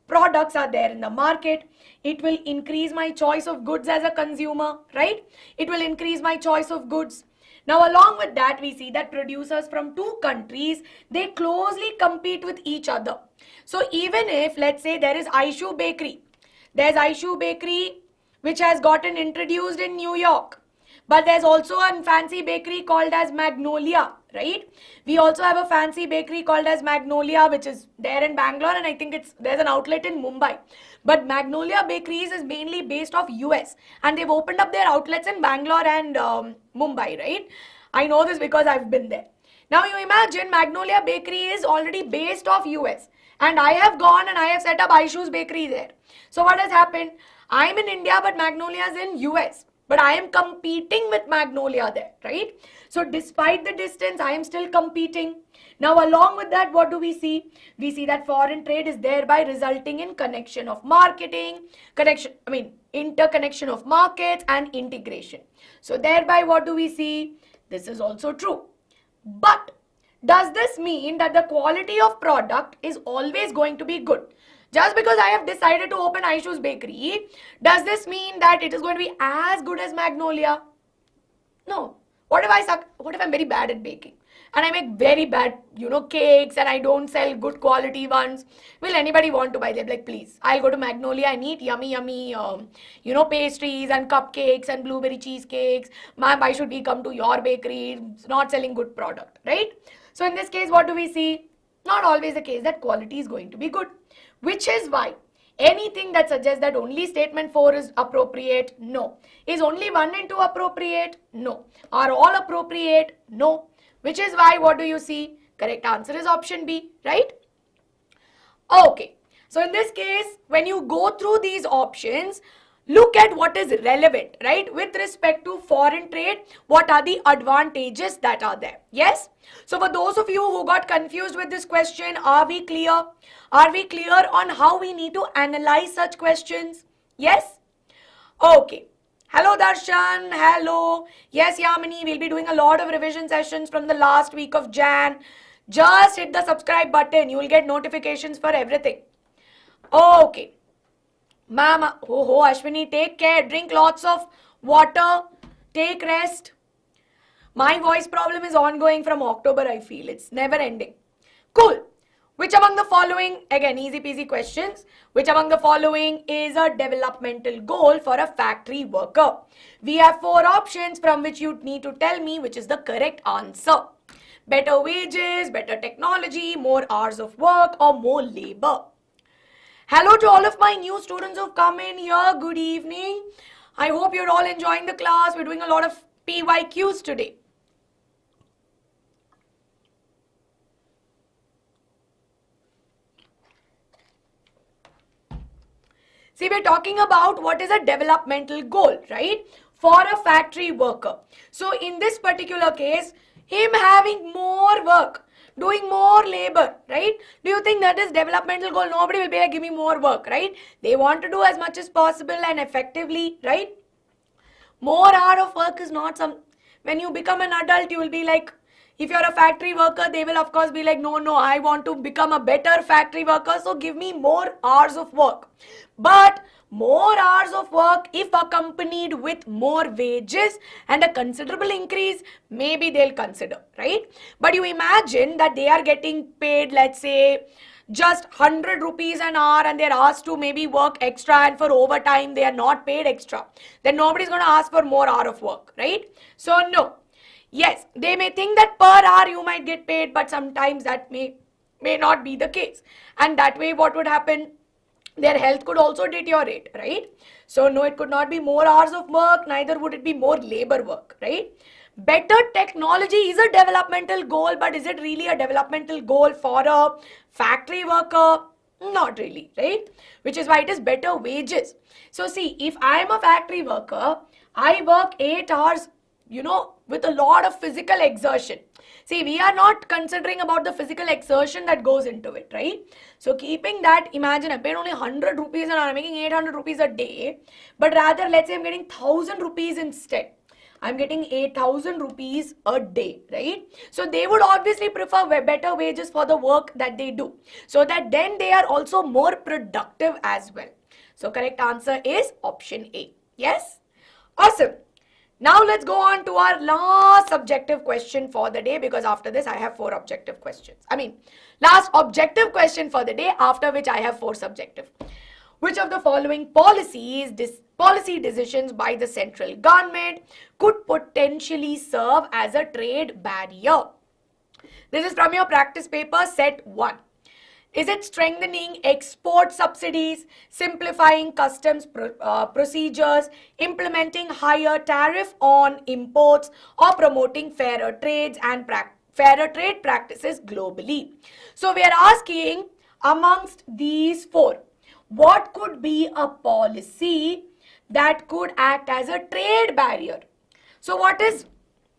products are there in the market, it will increase my choice of goods as a consumer, right? It will increase my choice of goods. Now along with that, we see that producers from two countries, they closely compete with each other. So even if, let's say, there is Aishu Bakery, there's Aishu Bakery which has gotten introduced in New York. But there's also a fancy bakery called as Magnolia, right? We also have a fancy bakery called as Magnolia, which is there in Bangalore, and I think there's an outlet in Mumbai. But Magnolia Bakeries is mainly based off US, and they've opened up their outlets in Bangalore and Mumbai, right? I know this because I've been there. Now you imagine Magnolia Bakery is already based off US, and I have gone and I have set up Aishu's Bakery there. So what has happened? I'm in India, but Magnolia is in US. But I am competing with Magnolia there, right? So despite the distance, I am still competing. Now along with that, what do we see? We see that foreign trade is thereby resulting in connection of marketing, interconnection of markets and integration. So thereby what do we see? This is also true. But does this mean that the quality of product is always going to be good? Just because I have decided to open Aishu's Bakery, does this mean that it is going to be as good as Magnolia? No. What if I suck? What if I'm very bad at baking? And I make very bad, cakes, and I don't sell good quality ones? Will anybody want to buy them? Like, please, I'll go to Magnolia and eat yummy, pastries and cupcakes and blueberry cheesecakes. Ma'am, why should we come to your bakery? It's not selling good product, right? So in this case, what do we see? Not always the case that quality is going to be good. Which is why anything that suggests that only statement 4 is appropriate, no. Is only 1 and 2 appropriate? No. Are all appropriate? No. Which is why, what do you see? Correct answer is option B, right? Okay. So in this case, when you go through these options, look at what is relevant, right? With respect to foreign trade, what are the advantages that are there? Yes? So for those of you who got confused with this question, are we clear? Are we clear on how we need to analyze such questions? Yes? Okay. Hello Darshan, hello. Yes Yamini, we'll be doing a lot of revision sessions from the last week of Jan. Just hit the subscribe button, you will get notifications for everything. Okay. Mama, Ashwini, take care, drink lots of water, take rest. My voice problem is ongoing from October, I feel. It's never ending. Cool. Which among the following, again, easy peasy questions, which among the following is a developmental goal for a factory worker? We have 4 options from which you need to tell me which is the correct answer. Better wages, better technology, more hours of work, or more labor. Hello to all of my new students who've come in here. Good evening. I hope you're all enjoying the class. We're doing a lot of PYQs today. See, we're talking about what is a developmental goal, right? For a factory worker. So in this particular case, him having more work, doing more labor, right? Do you think that is developmental goal? Nobody will be like, give me more work, right? They want to do as much as possible and effectively, right? More hour of work is not some... When you become an adult, you will be like, if you're a factory worker, they will of course be like, no, I want to become a better factory worker, so give me more hours of work. But more hours of work, if accompanied with more wages and a considerable increase, maybe they'll consider, right? But you imagine that they are getting paid, let's say, just 100 rupees an hour and they're asked to maybe work extra, and for overtime they are not paid extra. Then nobody's going to ask for more hour of work, right? So no. Yes, they may think that per hour you might get paid, but sometimes that may not be the case. And that way what would happen? Their health could also deteriorate, right? So no, it could not be more hours of work, neither would it be more labor work, right? Better technology is a developmental goal, but is it really a developmental goal for a factory worker? Not really, right? Which is why it is better wages. So see, if I am a factory worker, I work 8 hours, with a lot of physical exertion. See, we are not considering about the physical exertion that goes into it, right? So keeping that, imagine I paid only 100 rupees and I'm making 800 rupees a day, but rather let's say I'm getting 1000 rupees instead. I'm getting 8,000 rupees a day, right? So they would obviously prefer better wages for the work that they do, so that then they are also more productive as well. So correct answer is option A. Yes? Awesome. Now let's go on to our last subjective question for the day, because after this I have 4 objective questions. Last objective question for the day, after which I have 4 subjective. Which of the following policy decisions by the central government could potentially serve as a trade barrier? This is from your practice paper, set 1. Is it strengthening export subsidies, simplifying customs procedures, implementing higher tariff on imports, or promoting fairer trades and fairer trade practices globally? So we are asking, amongst these 4, what could be a policy that could act as a trade barrier? So what is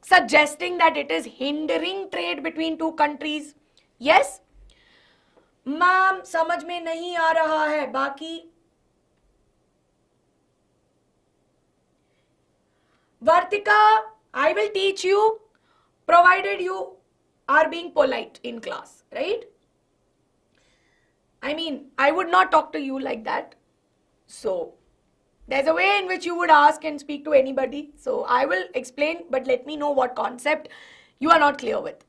suggesting that it is hindering trade between 2 countries? Yes? Ma'am समझ में नहीं आ रहा है, बाकी Vartika, I will teach you provided you are being polite in class, right? I would not talk to you like that. So there's a way in which you would ask and speak to anybody. So I will explain, but let me know what concept you are not clear with.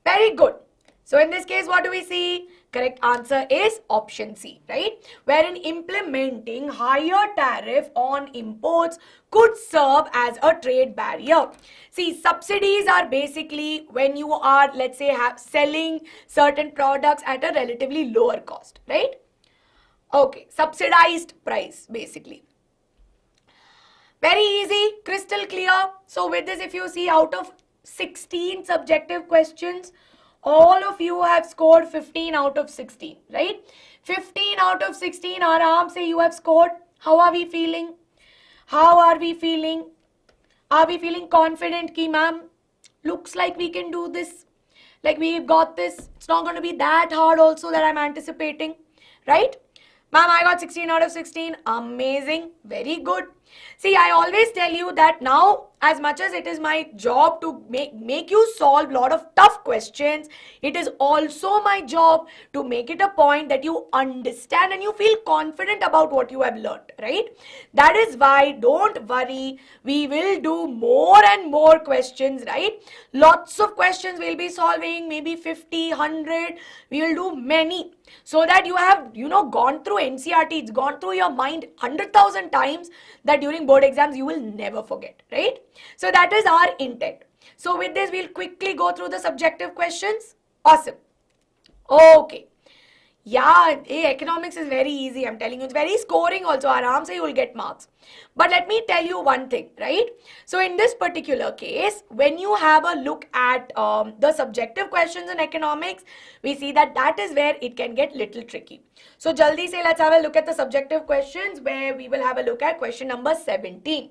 Very good. So in this case, what do we see? Correct answer is option C, right? Wherein implementing higher tariff on imports could serve as a trade barrier. See, subsidies are basically when you are, let's say, selling certain products at a relatively lower cost, right? Okay, subsidized price basically. Very easy, crystal clear. So with this, if you see, out of 16 subjective questions, all of you have scored 15 out of 16, right? 15 out of 16, aaram se you have scored. How are we feeling? How are we feeling? Are we feeling confident ki ma'am, looks like we can do this? Like we've got this. It's not going to be that hard also that I'm anticipating, right? Ma'am, I got 16 out of 16. Amazing. Very good. See, I always tell you that now, as much as it is my job to make you solve a lot of tough questions, it is also my job to make it a point that you understand and you feel confident about what you have learned, right? That is why, don't worry, we will do more and more questions, right? Lots of questions we'll be solving, maybe 50, 100, we will do many. So that you have, gone through NCERT, it's gone through your mind 100,000 times, that during board exams you will never forget, right? So that is our intent. So with this, we'll quickly go through the subjective questions. Awesome. Okay. Yeah, economics is very easy. I'm telling you, it's very scoring also. Aram se you will get marks. But let me tell you one thing, right? So in this particular case, when you have a look at the subjective questions in economics, we see that is where it can get little tricky. So jaldi se let's have a look at the subjective questions, where we will have a look at question number 17.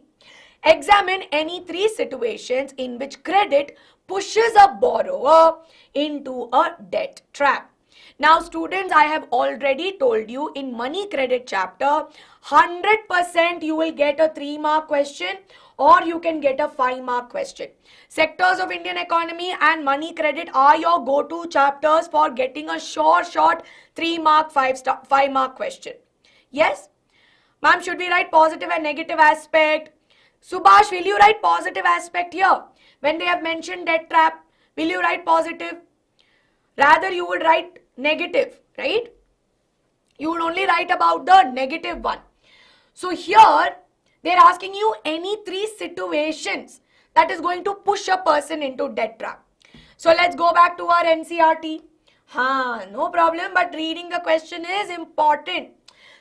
Examine any 3 situations in which credit pushes a borrower into a debt trap. Now students, I have already told you in money credit chapter, 100% you will get a 3-mark question or you can get a 5-mark question. Sectors of Indian economy and money credit are your go-to chapters for getting a short 3-mark, 5-mark question. Yes? Ma'am, should we write positive and negative aspect? Subhash, will you write positive aspect here? When they have mentioned debt trap, will you write positive? Rather, you would write negative, right? You would only write about the negative one. So here, they're asking you any 3 situations that is going to push a person into debt trap. So let's go back to our NCERT. No problem, but reading the question is important.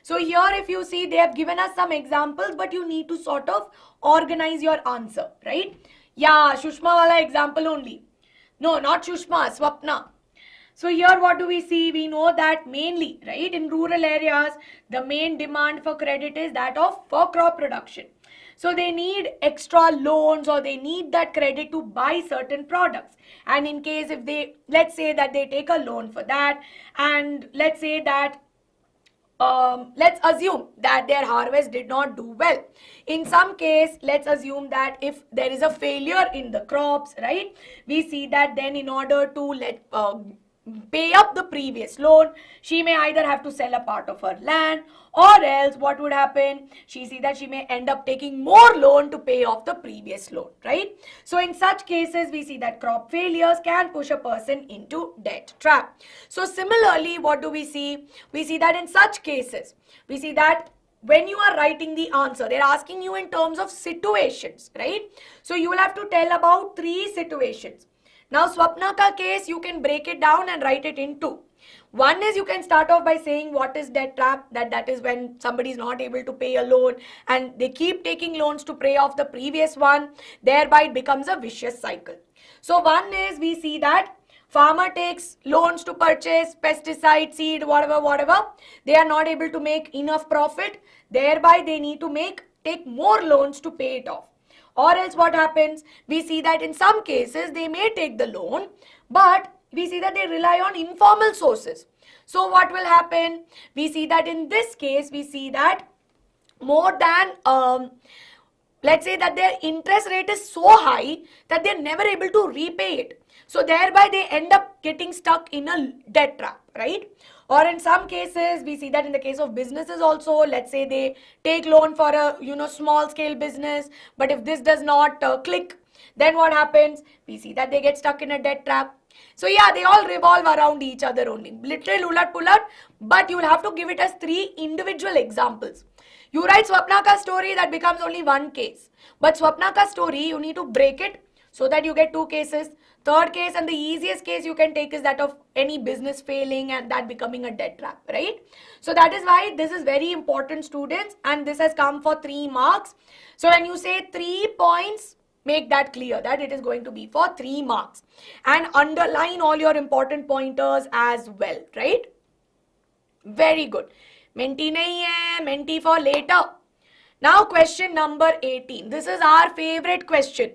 So here, if you see, they have given us some examples, but you need to sort of organize your answer, right? Yeah, Shushma wala example only. No, not Shushma, Swapna. So here what do we see? We know that mainly, right, in rural areas, the main demand for credit is that of for crop production. So they need extra loans or they need that credit to buy certain products. And in case if they, let's say that they take a loan for that, and let's say that let's assume that their harvest did not do well. In some case, let's assume that if there is a failure in the crops, right, we see that then in order to pay up the previous loan, she may either have to sell a part of her land, or else what would happen, she see that she may end up taking more loan to pay off the previous loan, right? So in such cases, we see that crop failures can push a person into debt trap. So similarly, what do we see? We see that in such cases, we see that when you are writing the answer, they're asking you in terms of situations, right? So you will have to tell about 3 situations. Now, Swapna ka case, you can break it down and write it in 2. One is you can start off by saying what is debt trap, that is when somebody is not able to pay a loan and they keep taking loans to pay off the previous one, thereby it becomes a vicious cycle. So one is we see that farmer takes loans to purchase pesticide, seed, whatever, they are not able to make enough profit, thereby they need to take more loans to pay it off. Or else what happens, we see that in some cases they may take the loan, but we see that they rely on informal sources. So what will happen, we see that in this case, we see that more than let's say that their interest rate is so high that they're never able to repay it. So thereby they end up getting stuck in a debt trap, right? Or in some cases, we see that in the case of businesses also, let's say they take loan for a small scale business, but if this does not click, then what happens? We see that they get stuck in a debt trap. So yeah, they all revolve around each other only. Little ulat pulat, but you will have to give it as 3 individual examples. You write Swapnaka's story, that becomes only 1 case. But Swapnaka's story, you need to break it so that you get 2 cases. Third case and the easiest case you can take is that of any business failing and that becoming a debt trap, right? So that is why this is very important, students, and this has come for 3 marks. So when you say 3 points, make that clear that it is going to be for 3 marks. And underline all your important pointers as well, right? Very good. Menti nahi hai, Menti for later. Now question number 18. This is our favorite question.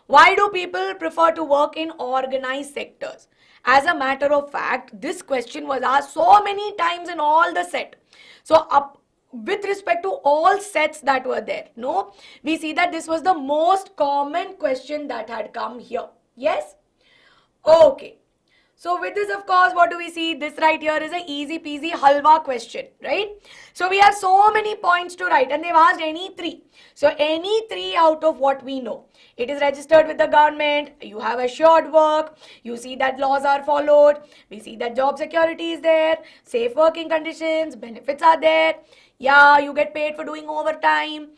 Why do people prefer to work in organized sectors? As a matter of fact, this question was asked so many times in all the set. So with respect to all sets that were there, no, we see that this was the most common question that had come here. Yes? Okay. So with this, of course, what do we see? This right here is a easy peasy halwa question, right? So we have so many points to write and they've asked any 3. So any 3 out of what we know. It is registered with the government, you have assured work, you see that laws are followed, we see that job security is there, safe working conditions, benefits are there, yeah, you get paid for doing overtime.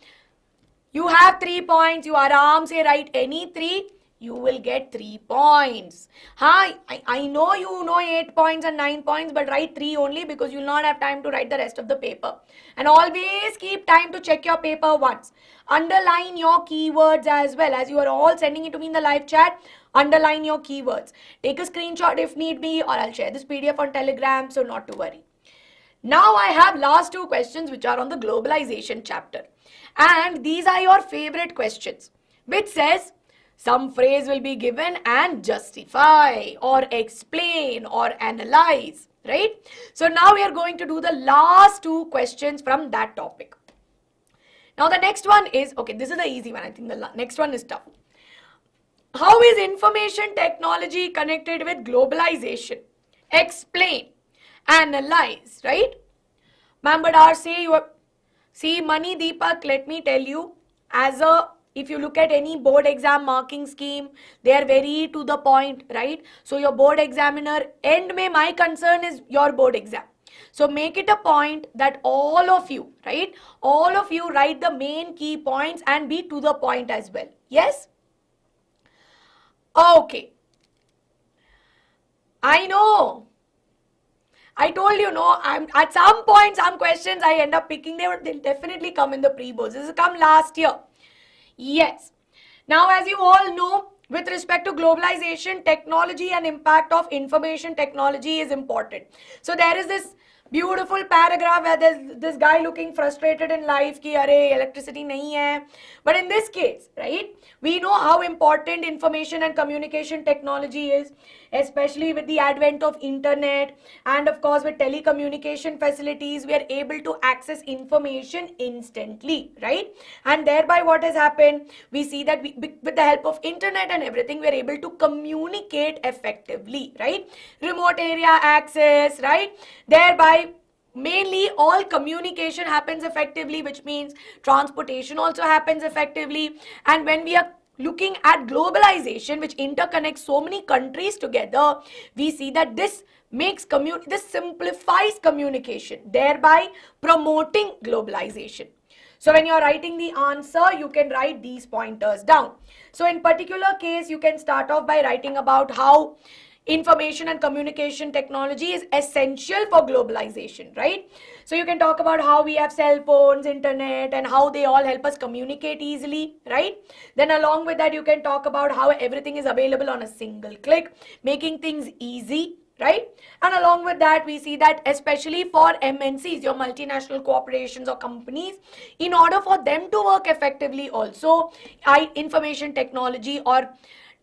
You have 3 points, you aram se write any 3. You will get 3 points. Hi, I know you know 8 points and 9 points, but write 3 only because you will not have time to write the rest of the paper. And always keep time to check your paper once. Underline your keywords as well. As you are all sending it to me in the live chat, underline your keywords. Take a screenshot if need be, or I'll share this PDF on Telegram, so not to worry. Now I have last 2 questions which are on the globalization chapter. And these are your favorite questions, which says, some phrase will be given and justify or explain or analyze, right? So now we are going to do the last 2 questions from that topic. Now the next one is, okay, this is the easy one. I think the next one is tough. How is information technology connected with globalization? Explain, analyze, right? Ma'am, but see, Mani Deepak, let me tell you, if you look at any board exam marking scheme, they are very to the point, right? So your board examiner, my concern is your board exam. So make it a point that all of you, right? All of you write the main key points and be to the point as well. Yes? Okay. I know. I told you, no, at some point, some questions I end up picking, they'll definitely come in the pre-boards. This has come last year. Yes. Now, as you all know, with respect to globalization, technology and impact of information technology is important. So there is this Beautiful paragraph where there's this guy looking frustrated in life कि अरे electricity नहीं है. But in this case, right, we know how important information and communication technology is, especially with the advent of internet and of course with telecommunication facilities, we are able to access information instantly, right? And thereby what has happened, we see that with the help of internet and everything, we are able to communicate effectively, right? Remote area access, right? Thereby mainly all communication happens effectively, which means transportation also happens effectively. And when we are looking at globalization, which interconnects so many countries together, we see that this this simplifies communication, thereby promoting globalization. So when you're writing the answer, you can write these pointers down. So in particular case, you can start off by writing about how information and communication technology is essential for globalization, right? So you can talk about how we have cell phones, internet, and how they all help us communicate easily, right? Then along with that, you can talk about how everything is available on a single click, making things easy, right? And along with that, we see that especially for MNCs, your multinational corporations or companies, in order for them to work effectively also, information technology or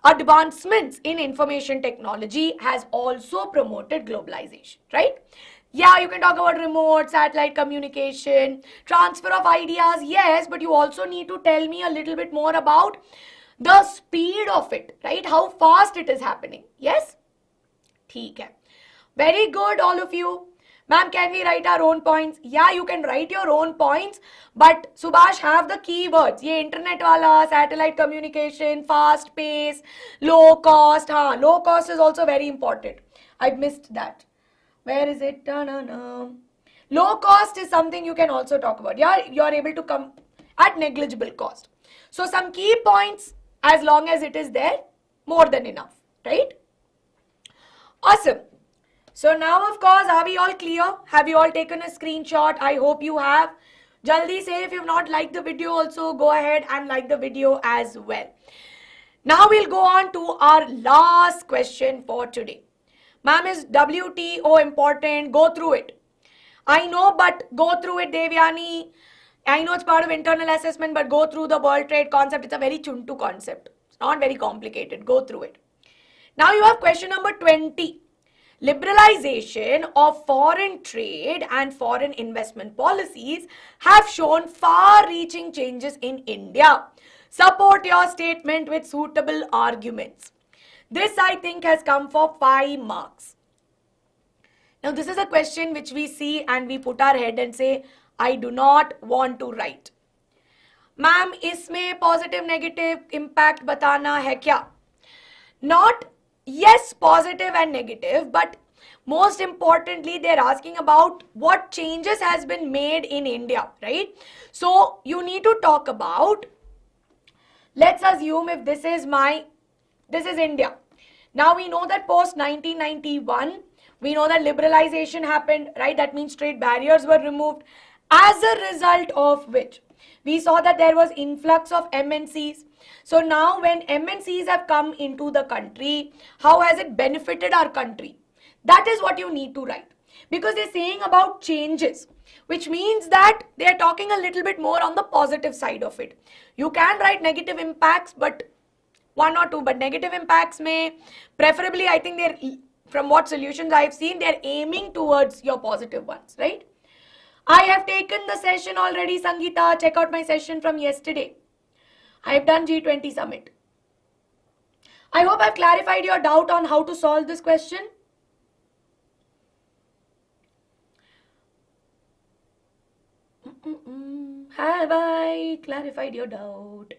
advancements in information technology has also promoted globalization, right? Yeah, you can talk about remote, satellite communication, transfer of ideas, yes, but you also need to tell me a little bit more about the speed of it, right? How fast it is happening, yes? ठीक है. Very good, all of you. Ma'am, can we write our own points? Yeah, you can write your own points, but Subhash, have the keywords. ये internet वाला, satellite communication, fast pace, low cost. हाँ, low cost is also very important. I've missed that. Where is it? Da-na-na. Low cost is something you can also talk about. Yeah, you're able to come at negligible cost. So some key points, as long as it is there, more than enough, right? Awesome. So now, of course, are we all clear? Have you all taken a screenshot? I hope you have. Jaldi say if you've not liked the video also, go ahead and like the video as well. Now we'll go on to our last question for today. Ma'am, is WTO important? Go through it. I know, but go through it, Devyani. I know it's part of internal assessment, but go through the World Trade concept. It's a very chuntu concept. It's not very complicated. Go through it. Now you have question number 20. Liberalization of foreign trade and foreign investment policies have shown far-reaching changes in India. Support your statement with suitable arguments. This, I think, has come for 5 marks. Now, this is a question which we see and we put our head and say, I do not want to write. Ma'am, इसमें positive negative impact बताना है क्या? Not yes, positive and negative, but most importantly, they're asking about what changes has been made in India, right? So you need to talk about, let's assume if this is India. Now we know that post 1991, we know that liberalization happened, right? That means trade barriers were removed, as a result of which we saw that there was influx of MNCs. So now when MNCs have come into the country, how has it benefited our country? That is what you need to write. Because they're saying about changes, which means that they're talking a little bit more on the positive side of it. You can write negative impacts, but 1 or 2, but negative impacts may, preferably I think they're, from what solutions I've seen, they're aiming towards your positive ones, right? I have taken the session already, Sangeeta. Check out my session from yesterday. I have done G20 Summit. I hope I've clarified your doubt on how to solve this question. Have I clarified your doubt?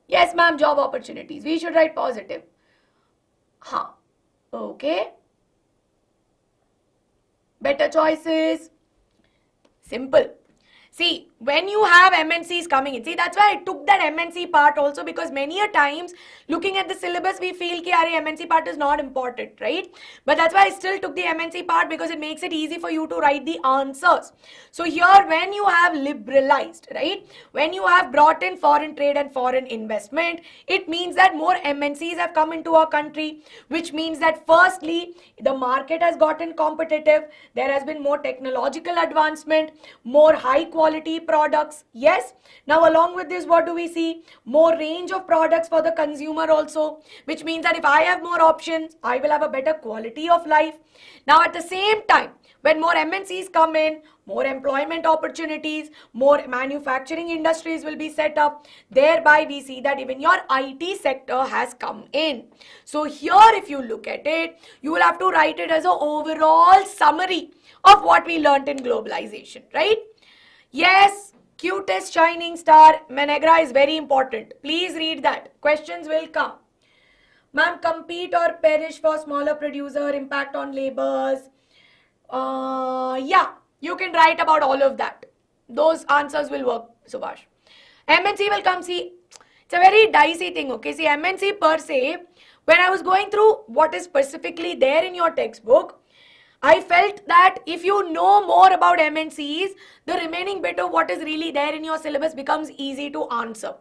Yes, ma'am, job opportunities. We should write positive. Huh. Okay. Better choices. Simple. See, when you have MNCs coming in, see, that's why I took that MNC part also, because many a times looking at the syllabus we feel ki MNC part is not important, right? But that's why I still took the MNC part, because it makes it easy for you to write the answers. So here, when you have liberalized, right, when you have brought in foreign trade and foreign investment, it means that more MNCs have come into our country, which means that firstly the market has gotten competitive, there has been more technological advancement, more high quality products. Yes, now along with this, what do we see? More range of products for the consumer also, which means that if I have more options, I will have a better quality of life. Now at the same time, when more MNCs come in, more employment opportunities, more manufacturing industries will be set up. Thereby we see that even your IT sector has come in. So here, if you look at it, you will have to write it as an overall summary of what we learnt in globalization, right? Yes, cutest shining star, Menegra is very important. Please read that. Questions will come. Ma'am, compete or perish for smaller producer, impact on labors. Yeah, you can write about all of that. Those answers will work, Subhash. MNC will come, see, it's a very dicey thing, okay? See, MNC per se, when I was going through what is specifically there in your textbook, I felt that if you know more about MNCs, the remaining bit of what is really there in your syllabus becomes easy to answer.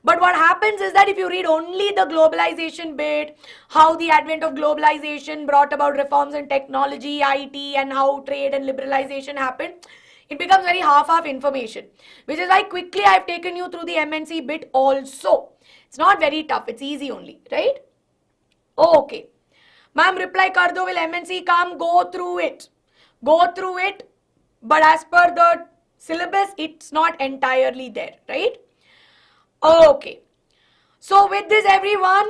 But what happens is that if you read only the globalization bit, how the advent of globalization brought about reforms in technology, IT, and how trade and liberalization happened, it becomes very half-half information. Which is why quickly I've taken you through the MNC bit also. It's not very tough, it's easy only, right? Okay. Ma'am, reply kar do, will MNC come? Go through it. Go through it. But as per the syllabus, it's not entirely there, right? Okay. So with this, everyone,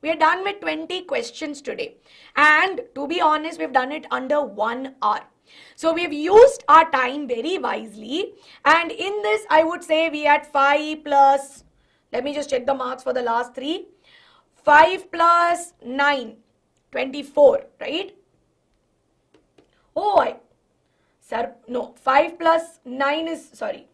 we are done with 20 questions today. And to be honest, we've done it under 1 hour. So we've used our time very wisely. And in this, I would say we had 5 plus, let me just check the marks for the last 3. 5 plus 9. 24, right? Oh, sir, no, 5 plus 9 is, sorry.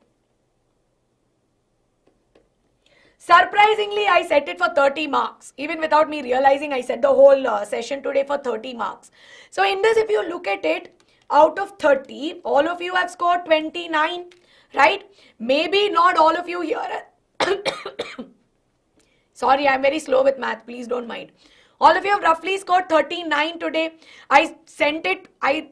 Surprisingly, I set it for 30 marks. Even without me realizing, I set the whole session today for 30 marks. So in this, if you look at it, out of 30, all of you have scored 29, right? Maybe not all of you here. Sorry, I'm very slow with math. Please don't mind. All of you have roughly scored 39 today. I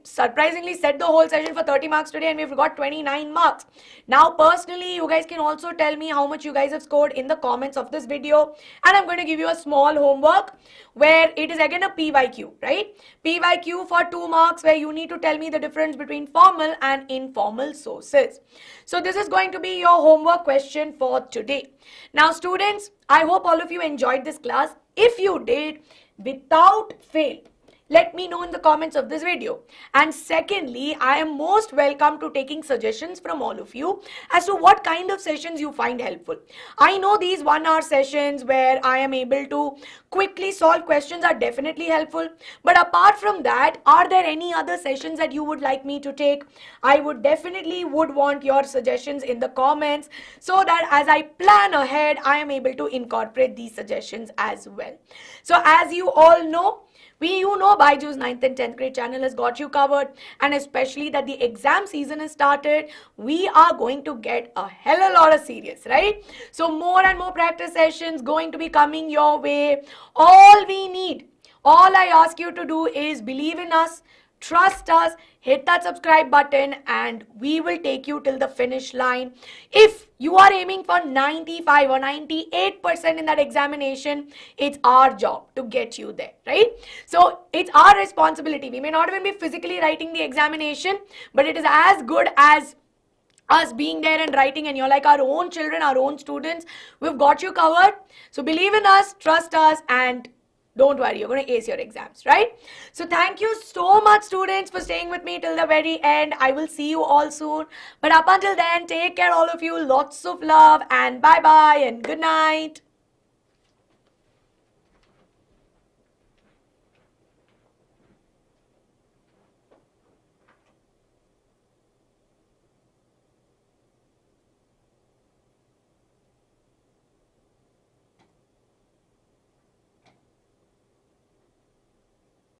surprisingly set the whole session for 30 marks today, and we've got 29 marks. Now, personally, you guys can also tell me how much you guys have scored in the comments of this video. And I'm going to give you a small homework where it is again a PYQ, right? PYQ for 2 marks, where you need to tell me the difference between formal and informal sources. So this is going to be your homework question for today. Now, students, I hope all of you enjoyed this class. If you did, without fail, let me know in the comments of this video. And secondly, I am most welcome to taking suggestions from all of you as to what kind of sessions you find helpful. I know these 1 hour sessions where I am able to quickly solve questions are definitely helpful. But apart from that, are there any other sessions that you would like me to take? I would definitely want your suggestions in the comments, so that as I plan ahead, I am able to incorporate these suggestions as well. So as you all know, BYJU'S 9th and 10th grade channel has got you covered, and especially that the exam season has started, we are going to get a hell of a lot of serious, right? So more and more practice sessions going to be coming your way. All I ask you to do is believe in us, trust us, hit that subscribe button, and we will take you till the finish line. If you are aiming for 95 or 98% in that examination, it's our job to get you there, right? So it's our responsibility. We may not even be physically writing the examination, but it is as good as us being there and writing, and you're like our own children, our own students. We've got you covered. So believe in us, trust us, and don't worry, you're going to ace your exams, right? So thank you so much, students, for staying with me till the very end. I will see you all soon. But up until then, take care, all of you. Lots of love, and bye-bye and good night.